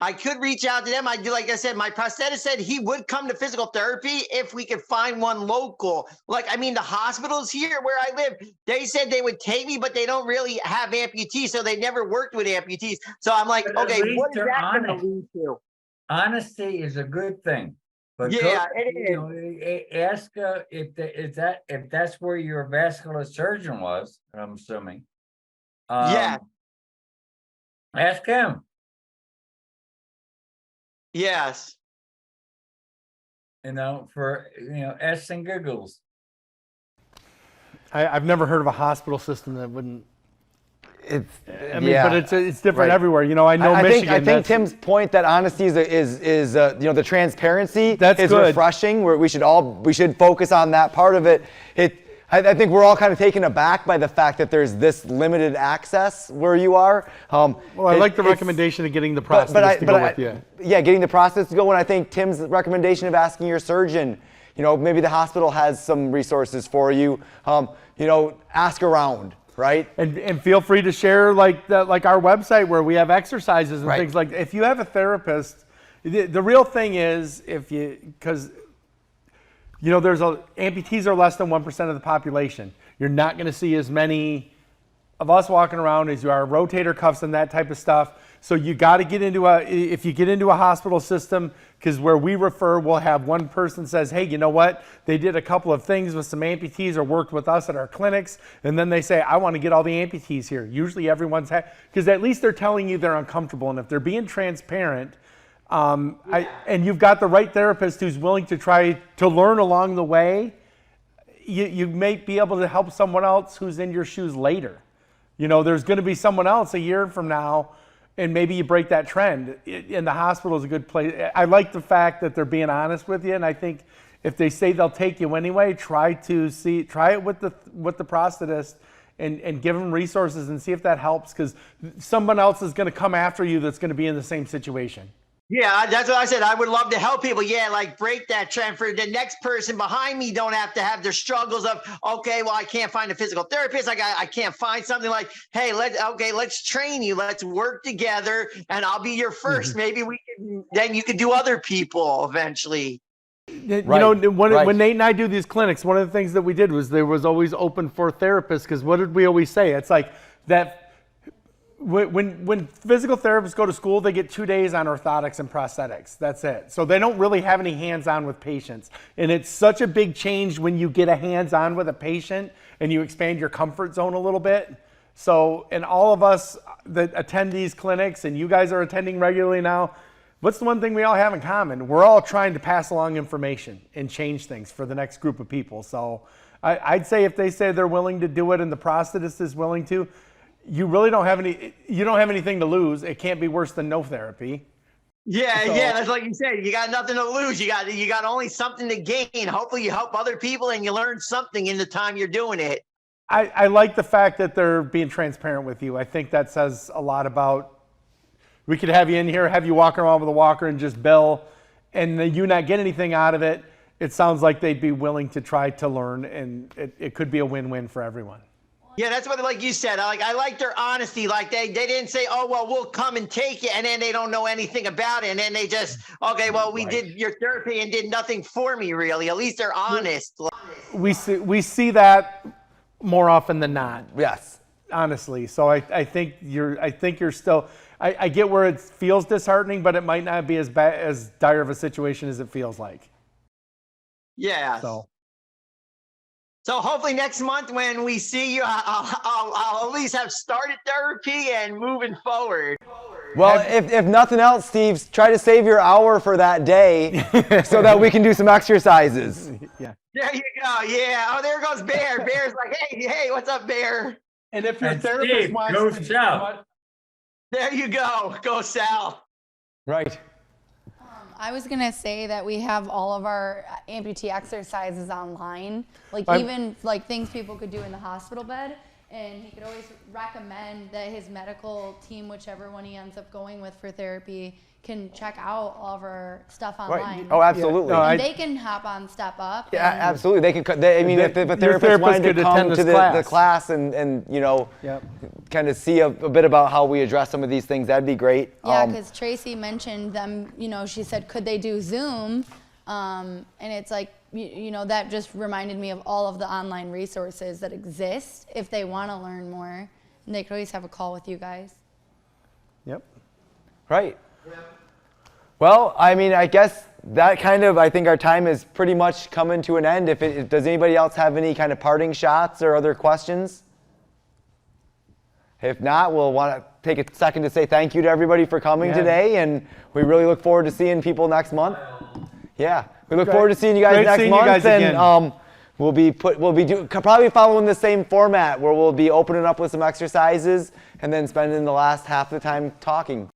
[SPEAKER 12] I could reach out to them. I do, like I said, my prosthetist said he would come to physical therapy if we could find one local. Like, I mean, the hospitals here where I live, they said they would take me, but they don't really have amputees, so they never worked with amputees. So I'm like,
[SPEAKER 2] But at
[SPEAKER 12] okay,
[SPEAKER 2] least
[SPEAKER 12] what is
[SPEAKER 2] they're
[SPEAKER 12] that going to
[SPEAKER 2] honest.
[SPEAKER 12] lead to?
[SPEAKER 2] Honesty is a good thing. But
[SPEAKER 12] Yeah,
[SPEAKER 2] ask if that's where your vascular surgeon was. I'm assuming.
[SPEAKER 12] Yeah.
[SPEAKER 2] Ask him.
[SPEAKER 12] Yes.
[SPEAKER 2] For S and giggles.
[SPEAKER 3] I've never heard of a hospital system that wouldn't.
[SPEAKER 1] But
[SPEAKER 3] it's different
[SPEAKER 1] right.
[SPEAKER 3] everywhere. I know Michigan.
[SPEAKER 1] I think Tim's point that honesty is the transparency
[SPEAKER 3] That's
[SPEAKER 1] is
[SPEAKER 3] good.
[SPEAKER 1] refreshing. Where we should focus on that part of it. I think we're all kind of taken aback by the fact that there's this limited access where you are.
[SPEAKER 3] Well, I like the recommendation of getting the prosthetist to go with you.
[SPEAKER 1] Yeah, getting the prosthetist to go. And I think Tim's recommendation of asking your surgeon, maybe the hospital has some resources for you. Ask around. Right,
[SPEAKER 3] and feel free to share like our website where we have exercises and things like that. If you have a therapist, the real thing is because amputees are less than 1% of the population. You're not going to see as many of us walking around as you are rotator cuffs and that type of stuff. So you got to get into if you get into a hospital system, because where we refer, we'll have one person says, hey, you know what? They did a couple of things with some amputees or worked with us at our clinics. And then they say, I want to get all the amputees here. Usually everyone's, because at least they're telling you they're uncomfortable. And if they're being transparent, and you've got the right therapist who's willing to try to learn along the way, you may be able to help someone else who's in your shoes later. There's going to be someone else a year from now, and maybe you break that trend. And the hospital is a good place. I like the fact that they're being honest with you, and I think if they say they'll take you anyway, try it with the prosthetist and give them resources and see if that helps, because someone else is going to come after you that's going to be in the same situation.
[SPEAKER 12] Yeah, that's what I said. I would love to help people. Yeah, like break that trend for the next person behind me. Don't have to have their struggles of, okay, well, I can't find a physical therapist. I can't find something like, hey, let's train you. Let's work together, and I'll be your first. Maybe then you could do other people eventually.
[SPEAKER 3] When Nate and I do these clinics, one of the things that we did was there was always open for therapists, because what did we always say? It's like that. When physical therapists go to school, they get 2 days on orthotics and prosthetics. That's it. So they don't really have any hands-on with patients. And it's such a big change when you get a hands-on with a patient and you expand your comfort zone a little bit. So, and all of us that attend these clinics, and you guys are attending regularly now, what's the one thing we all have in common? We're all trying to pass along information and change things for the next group of people. So I'd say if they say they're willing to do it and the prosthetist is willing to, you really don't have anything to lose. It can't be worse than no therapy.
[SPEAKER 12] Yeah,
[SPEAKER 3] So-
[SPEAKER 12] yeah, that's like you said. You got nothing to lose. You got only something to gain. Hopefully, you help other people and you learn something in the time you're doing it.
[SPEAKER 3] I like the fact that they're being transparent with you. I think that says a lot about, we could have you in here, have you walk around with a walker and just bill, and you not get anything out of it. It sounds like they'd be willing to try to learn, and it could be a win-win for everyone.
[SPEAKER 12] Yeah, that's what, like you said, I like their honesty. Like they didn't say, oh, well, we'll come and take it. And then they don't know anything about it. And then they just, okay, well, we did your therapy and did nothing for me, really. At least they're honest.
[SPEAKER 3] We see that more often than not.
[SPEAKER 1] Yes.
[SPEAKER 3] Honestly. So I think you're still, I get where it feels disheartening, but it might not be as bad, as dire of a situation as it feels like.
[SPEAKER 12] Yeah. So hopefully next month when we see you, I'll at least have started therapy and moving forward.
[SPEAKER 1] Well, if nothing else, Steve, try to save your hour for that day so that we can do some exercises.
[SPEAKER 3] Yeah.
[SPEAKER 12] There you go. Yeah. Oh, there goes Bear. Bear's like, hey, what's up, Bear?
[SPEAKER 3] And if your
[SPEAKER 2] And
[SPEAKER 3] therapist
[SPEAKER 2] Steve,
[SPEAKER 3] wants
[SPEAKER 2] go
[SPEAKER 3] to,
[SPEAKER 2] south.
[SPEAKER 12] There you go. Go Sal.
[SPEAKER 1] Right.
[SPEAKER 7] I was gonna say that we have all of our amputee exercises online, like even like things people could do in the hospital bed, and he could always recommend that his medical team, whichever one he ends up going with for therapy, can check out all of our stuff online.
[SPEAKER 1] Right. Oh, absolutely.
[SPEAKER 3] Yeah. No,
[SPEAKER 7] And they can hop on Step Up.
[SPEAKER 1] Yeah,
[SPEAKER 7] and
[SPEAKER 1] absolutely. They can. I mean, if a
[SPEAKER 3] your
[SPEAKER 1] therapist
[SPEAKER 3] therapist
[SPEAKER 1] wanted
[SPEAKER 3] could
[SPEAKER 1] to come
[SPEAKER 3] attend
[SPEAKER 1] to
[SPEAKER 3] this
[SPEAKER 1] the class and you know, kind of see a bit about how we address some of these things, that'd be great.
[SPEAKER 7] Yeah, because Tracy mentioned them, you know, she said, could they do Zoom? And it's like, you know, that just reminded me of all of the online resources that exist if they want to learn more. And they could always have a call with you guys.
[SPEAKER 3] Yep.
[SPEAKER 1] Right. Well, I mean, I guess that I think our time is pretty much coming to an end. Does anybody else have any kind of parting shots or other questions? If not, we'll want to take a second to say thank you to everybody for coming today, and we really look forward to seeing people next month. Yeah, we look forward to seeing you guys next month, and we'll be probably following the same format where we'll be opening up with some exercises and then spending the last half of the time talking.